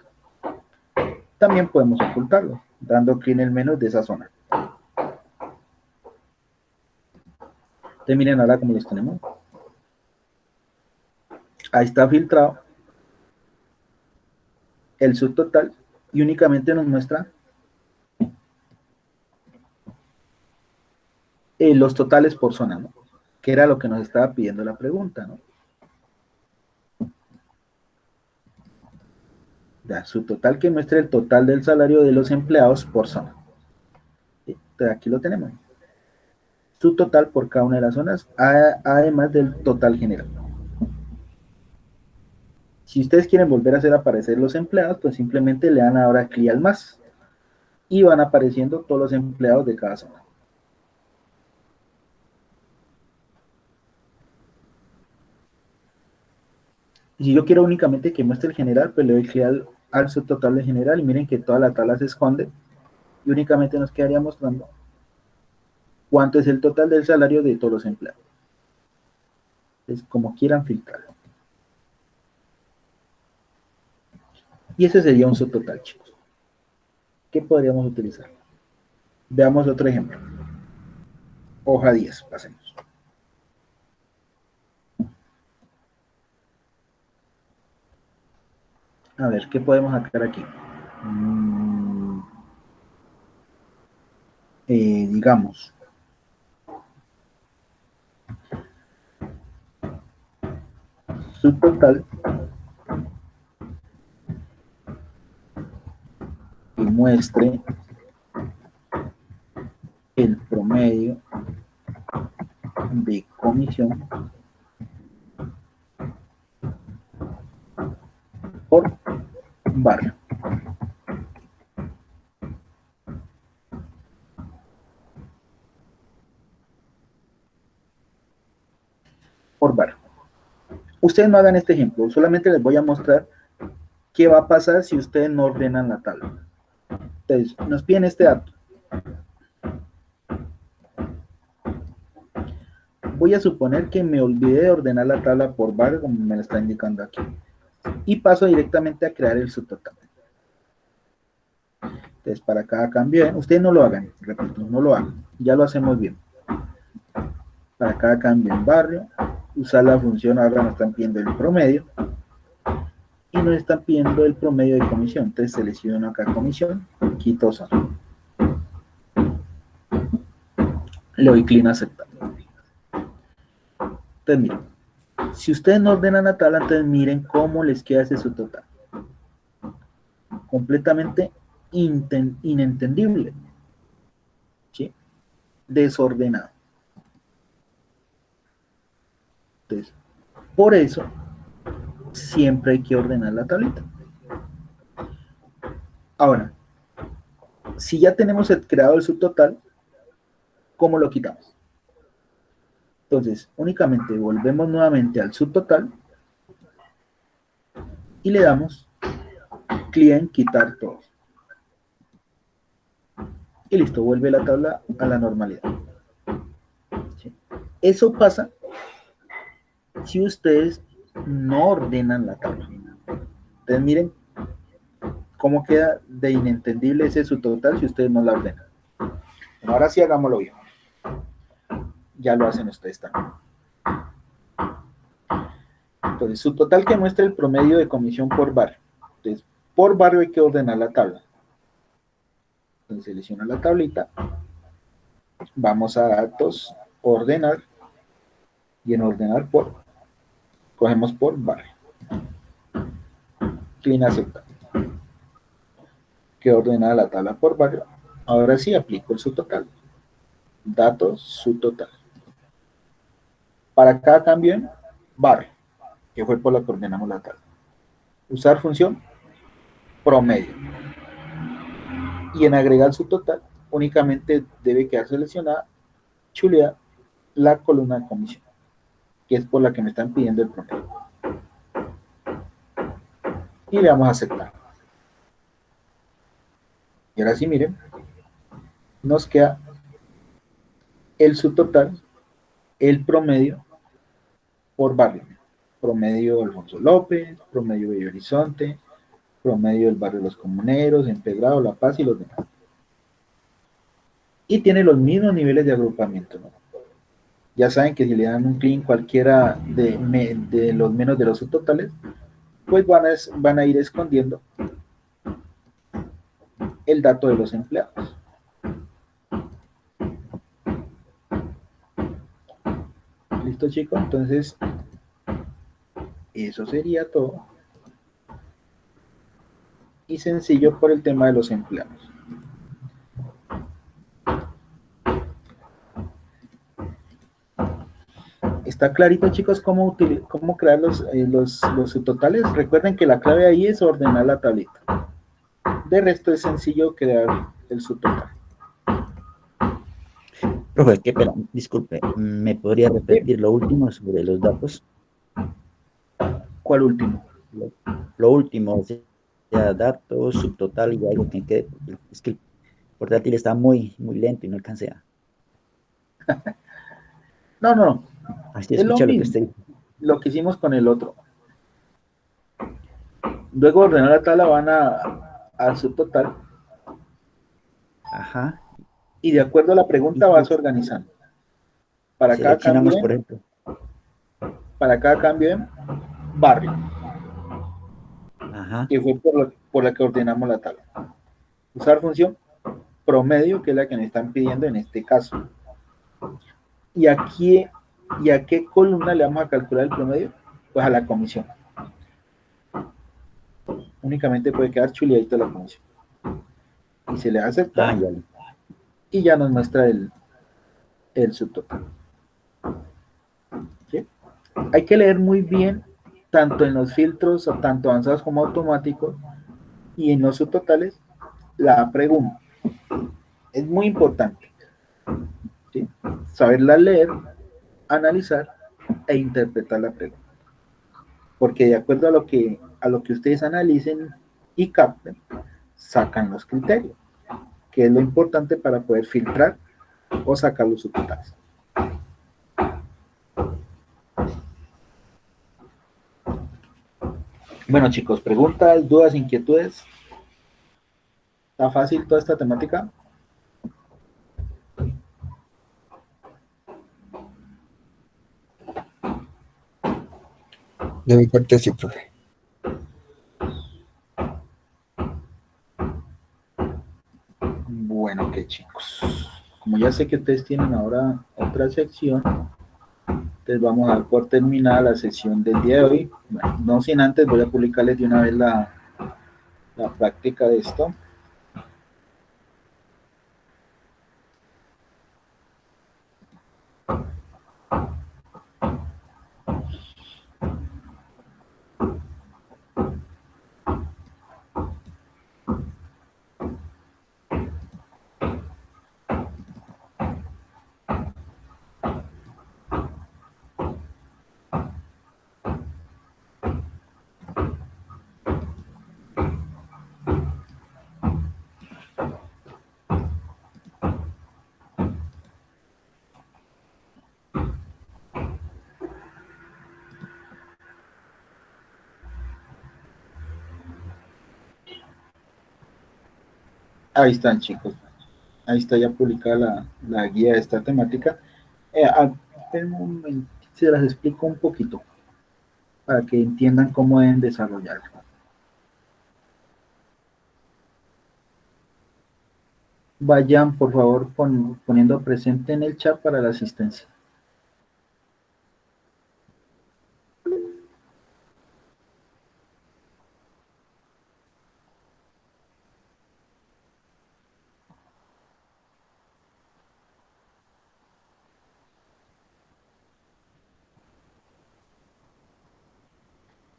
También podemos ocultarlos, dando clic en el menú de esa zona. Entonces miren ahora cómo los tenemos. Ahí está filtrado el subtotal y únicamente nos muestra los totales por zona, ¿no? Que era lo que nos estaba pidiendo la pregunta, ¿no? Ya, subtotal que muestre el total del salario de los empleados por zona. Entonces aquí lo tenemos. Subtotal por cada una de las zonas, además del total general. Si ustedes quieren volver a hacer aparecer los empleados, pues simplemente le dan ahora clic al más y van apareciendo todos los empleados de cada zona. Si yo quiero únicamente que muestre el general, pues le doy clic al subtotal de general y miren que toda la tabla se esconde y únicamente nos quedaría mostrando cuánto es el total del salario de todos los empleados. Es como quieran filtrarlo. Y ese sería un subtotal, chicos. ¿Qué podríamos utilizar? Veamos otro ejemplo. Hoja 10, pasemos. A ver, ¿qué podemos sacar aquí? Digamos, subtotal que muestre el promedio de comisión por barrio. Por barrio. Ustedes no hagan este ejemplo, solamente les voy a mostrar qué va a pasar si ustedes no ordenan la tabla. Entonces, nos piden este dato. Voy a suponer que me olvidé de ordenar la tabla por barrio, como me lo está indicando aquí. Y paso directamente a crear el subtotal. Entonces, para cada cambio, ustedes no lo hagan, repito, no lo hagan, ya lo hacemos bien. Para cada cambio en barrio, usar la función, ahora nos están pidiendo el promedio, y nos están pidiendo el promedio de comisión. Entonces, selecciono acá comisión, quito zona. Le doy clic en aceptar. Entonces, miren, si ustedes no ordenan la tabla, entonces miren cómo les queda ese subtotal. Completamente inentendible, ¿sí? Desordenado. Entonces, por eso siempre hay que ordenar la tablita. Ahora, si ya tenemos creado el subtotal, ¿cómo lo quitamos? Entonces, únicamente volvemos nuevamente al subtotal y le damos clic en quitar todos. Y listo, vuelve la tabla a la normalidad. ¿Sí? Eso pasa si ustedes no ordenan la tabla. Entonces miren cómo queda de inentendible ese subtotal si ustedes no la ordenan. Bueno, ahora sí hagámoslo bien. Ya lo hacen ustedes también. Entonces, subtotal que muestra el promedio de comisión por barrio. Entonces, por barrio hay que ordenar la tabla. Entonces, selecciona la tablita. Vamos a datos, ordenar. Y en ordenar por, cogemos por barrio. Clic en aceptar. Quedó ordenada la tabla por barrio. Ahora sí aplico el subtotal. Datos, subtotal. Para cada cambio en barrio, que fue por la que ordenamos la tabla. Usar función, promedio. Y en agregar su total, únicamente debe quedar seleccionada, chuleada, la columna de comisión, que es por la que me están pidiendo el promedio. Y le damos a aceptar. Y ahora sí, miren, nos queda el subtotal, el promedio por barrio. Promedio Alfonso López, promedio Bello Horizonte, promedio del barrio Los Comuneros, Empedrado, La Paz y los demás. Y tiene los mismos niveles de agrupamiento, ¿no? Ya saben que si le dan un clic en cualquiera de los menos de los subtotales, pues van a ir escondiendo el dato de los empleados. ¿Listo, chicos? Entonces, eso sería todo. Y sencillo por el tema de los empleados. ¿Está clarito, chicos, cómo crear los subtotales? Recuerden que la clave ahí es ordenar la tablita. De resto es sencillo crear el subtotal. Profe, qué pena, disculpe, ¿me podría repetir lo último sobre los datos? ¿Cuál último? Lo último, o sea, datos, subtotal y algo que quede, porque es que el portátil está muy, muy lento y no alcancé. No. Así Es lo escucha lo que mismo. usted dijo. Lo que hicimos con el otro. Luego de ordenar la tabla van al subtotal Ajá. y de acuerdo a la Y pregunta vas organizando. Para cada cambio seleccionamos, por ejemplo. en barrio, Ajá. que fue por la que ordenamos la tabla. Usar función promedio, que es la que me están pidiendo en este caso. ¿Y aquí, y a qué columna le vamos a calcular el promedio? Pues a la comisión. Únicamente puede quedar chuleadito la comisión. Y se le va a aceptar Ya. y ya nos muestra el subtotal. ¿Sí? Hay que leer muy bien, tanto en los filtros, tanto avanzados como automáticos, y en los subtotales, la pregunta. Es muy importante, ¿sí? Saberla leer, analizar e interpretar la pregunta. Porque de acuerdo a lo que ustedes analicen y capten, sacan los criterios, que es lo importante para poder filtrar o sacar los subtotales. Bueno, chicos, preguntas, dudas, inquietudes. ¿Está fácil toda esta temática? De mi parte sí, profe. Bueno, ok, chicos. Como ya sé que ustedes tienen ahora otra sección, entonces vamos a dar por terminada la sesión del día de hoy. Bueno, no sin antes voy a publicarles de una vez la práctica de esto. Ahí están, chicos. Ahí está ya publicada la guía de esta temática. En un momento se las explico un poquito para que entiendan cómo deben desarrollarlo. Vayan, por favor, poniendo presente en el chat para la asistencia.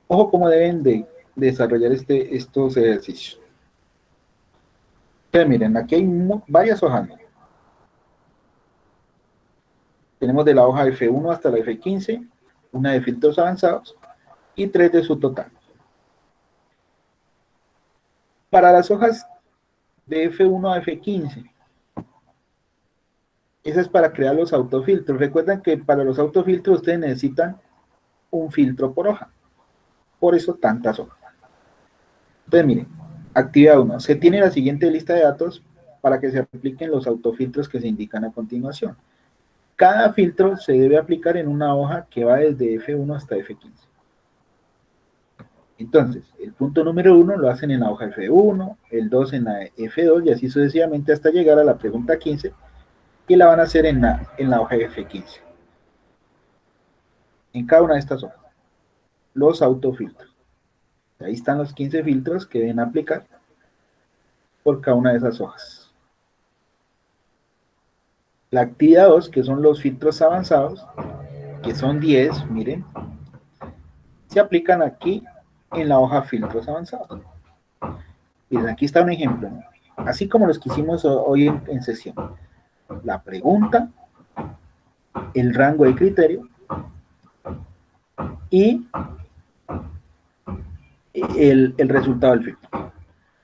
Ojo cómo deben de desarrollar estos ejercicios. Entonces, miren, aquí hay varias hojas, ¿no? Tenemos de la hoja F1 hasta la F15, una de filtros avanzados y 3 de su total. Para las hojas de F1 a F15, esa es para crear los autofiltros. Recuerden que para los autofiltros ustedes necesitan un filtro por hoja. Por eso tantas hojas. Entonces, miren, actividad 1. Se tiene la siguiente lista de datos para que se apliquen los autofiltros que se indican a continuación. Cada filtro se debe aplicar en una hoja que va desde F1 hasta F15. Entonces, el punto número 1 lo hacen en la hoja F1, el 2 en la F2 y así sucesivamente hasta llegar a la pregunta 15 y la van a hacer en la hoja F15. En cada una de estas hojas. Los autofiltros. Ahí están los 15 filtros que deben aplicar por cada una de esas hojas. La actividad 2, que son los filtros avanzados, que son 10, miren, se aplican aquí en la hoja filtros avanzados. Miren, aquí está un ejemplo, ¿no? Así como los que hicimos hoy en sesión. La pregunta, el rango de criterio y el resultado del filtro.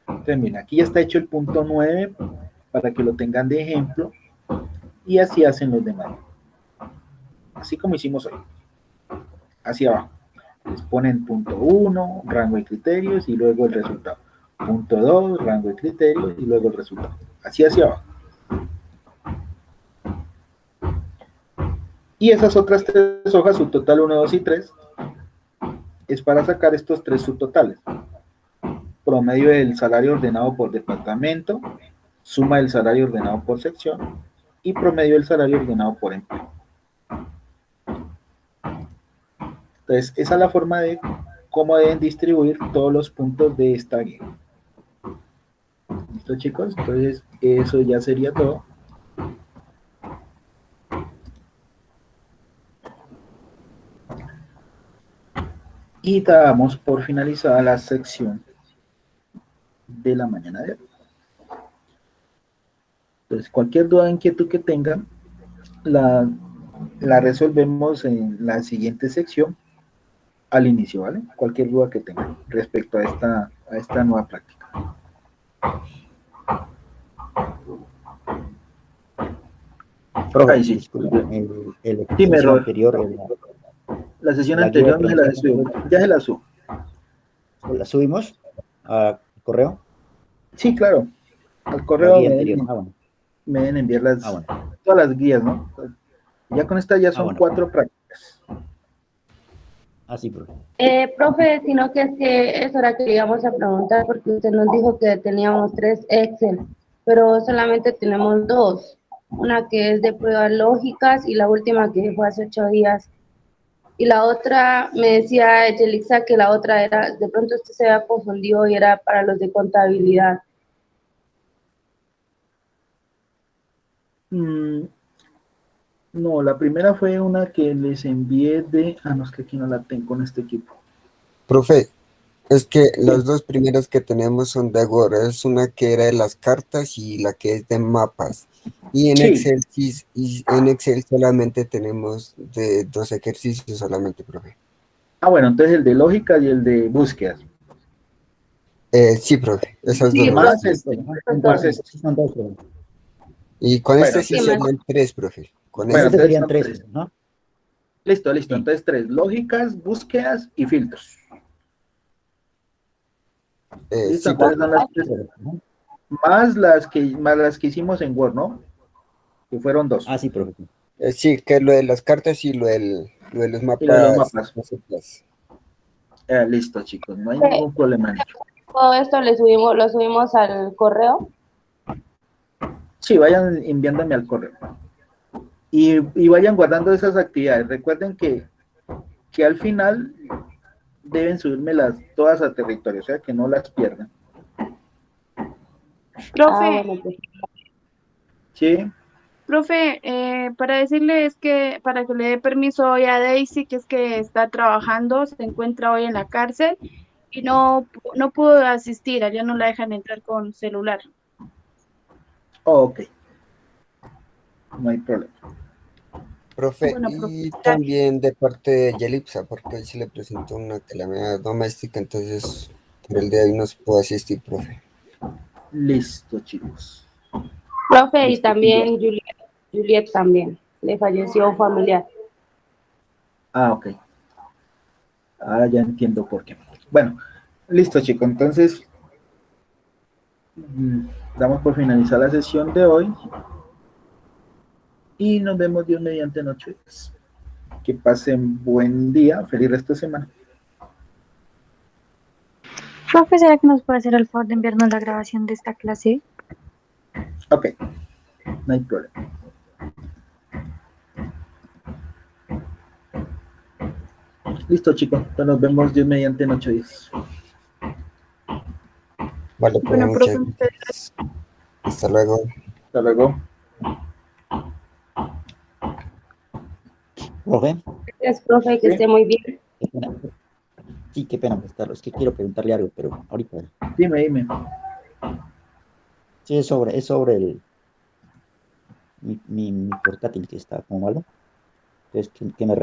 Entonces, miren, aquí ya está hecho el punto 9 para que lo tengan de ejemplo y así hacen los demás. Así como hicimos hoy. Hacia abajo. Les ponen punto 1, rango de criterios y luego el resultado. Punto 2, rango de criterios y luego el resultado. Así hacia abajo. Y esas otras 3 hojas, subtotal 1, 2 y 3, es para sacar estos 3 subtotales. Promedio del salario ordenado por departamento, suma del salario ordenado por sección y promedio del salario ordenado por empleo. Entonces, esa es la forma de cómo deben distribuir todos los puntos de esta guía. ¿Listo, chicos? Entonces, eso ya sería todo. Y damos por finalizada la sección de la mañana de hoy. Entonces, cualquier duda o inquietud que tengan, la resolvemos en la siguiente sección al inicio, ¿vale? Cualquier duda que tengan respecto a esta nueva práctica. Profe, Ahí sí. disculpe, el Dime, ejercicio Robert. anterior, La sesión la guía anterior no se la subimos. Ya se la subo. ¿la subimos a correo? Sí, claro. Al La correo guía anterior. Bueno. me deben enviar Bueno. todas las guías, ¿no? Ya con esta ya son Bueno. 4 prácticas. Sí, profe. Profe, sino que es que eso era que íbamos a preguntar porque usted nos dijo que teníamos 3 Excel, pero solamente tenemos 2. Una que es de pruebas lógicas y la última que fue hace 8 días. Y la otra, me decía Yelixa que la otra era, de pronto usted se había confundido y era para los de contabilidad. No, la primera fue una que les envié de... no, es que aquí no la tengo en este equipo. Profe, es que las dos primeras que tenemos son de Word. Es una que era de las cartas y la que es de mapas. Y en Sí. Excel solamente tenemos de 2 ejercicios solamente, profe. Bueno, entonces el de lógica y el de búsquedas. Sí, profe, esas Sí, dos Más más. este. Son dos, profe. Y con Bueno, este sí ¿qué más? serían 3, profe. Con Bueno, este. Este entonces serían son 3, 3. ¿no? Listo. Sí. Entonces 3. Lógicas, búsquedas y filtros. Listo, Sí, entonces profe. son las 3. Más las que hicimos en Word, ¿no? Que fueron 2. Sí, profe. Sí, que lo de las cartas y lo de los Y lo de los mapas. mapas. Listo, chicos, no hay ningún problema en ello. Todo esto lo subimos al correo. Sí, vayan enviándome al correo. Y vayan guardando esas actividades. Recuerden que al final deben subírmelas todas a territorio, o sea que no las pierdan. Profe, Bueno, pues. Sí, profe, para decirle es que para que le dé permiso hoy a Daisy, que es que está trabajando, se encuentra hoy en la cárcel, y no pudo asistir, allá no la dejan entrar con celular. Ok, no hay problema. Profe, Bueno, y profe, también de parte de Yelipsa, porque hoy se le presentó una calamidad doméstica, entonces por el día de hoy no se puede asistir, profe. Listo, chicos. Profe, y Listo. Y ya. también Juliet también, le falleció un familiar. Ah, ok. Ah, ya entiendo por qué. Bueno, listo, chicos. Entonces, damos por finalizar la sesión de hoy y nos vemos Dios mediante noche. Que pasen buen día, feliz resto de semana. Profe, ¿será que nos puede hacer el favor de enviarnos la grabación de esta clase? Ok, no hay problema. Listo, chicos. Entonces nos vemos Dios mediante noche 10. Vale, pues bueno, muchas profe, muchas gracias. Hasta luego. Hasta luego. Profe, Gracias, profe, que Sí, esté muy bien. qué pena. Sí, qué pena molestarlo. Es que quiero preguntarle algo, pero ahorita. dime. Sí, es sobre mi portátil que está como malo. Entonces, ¿qué me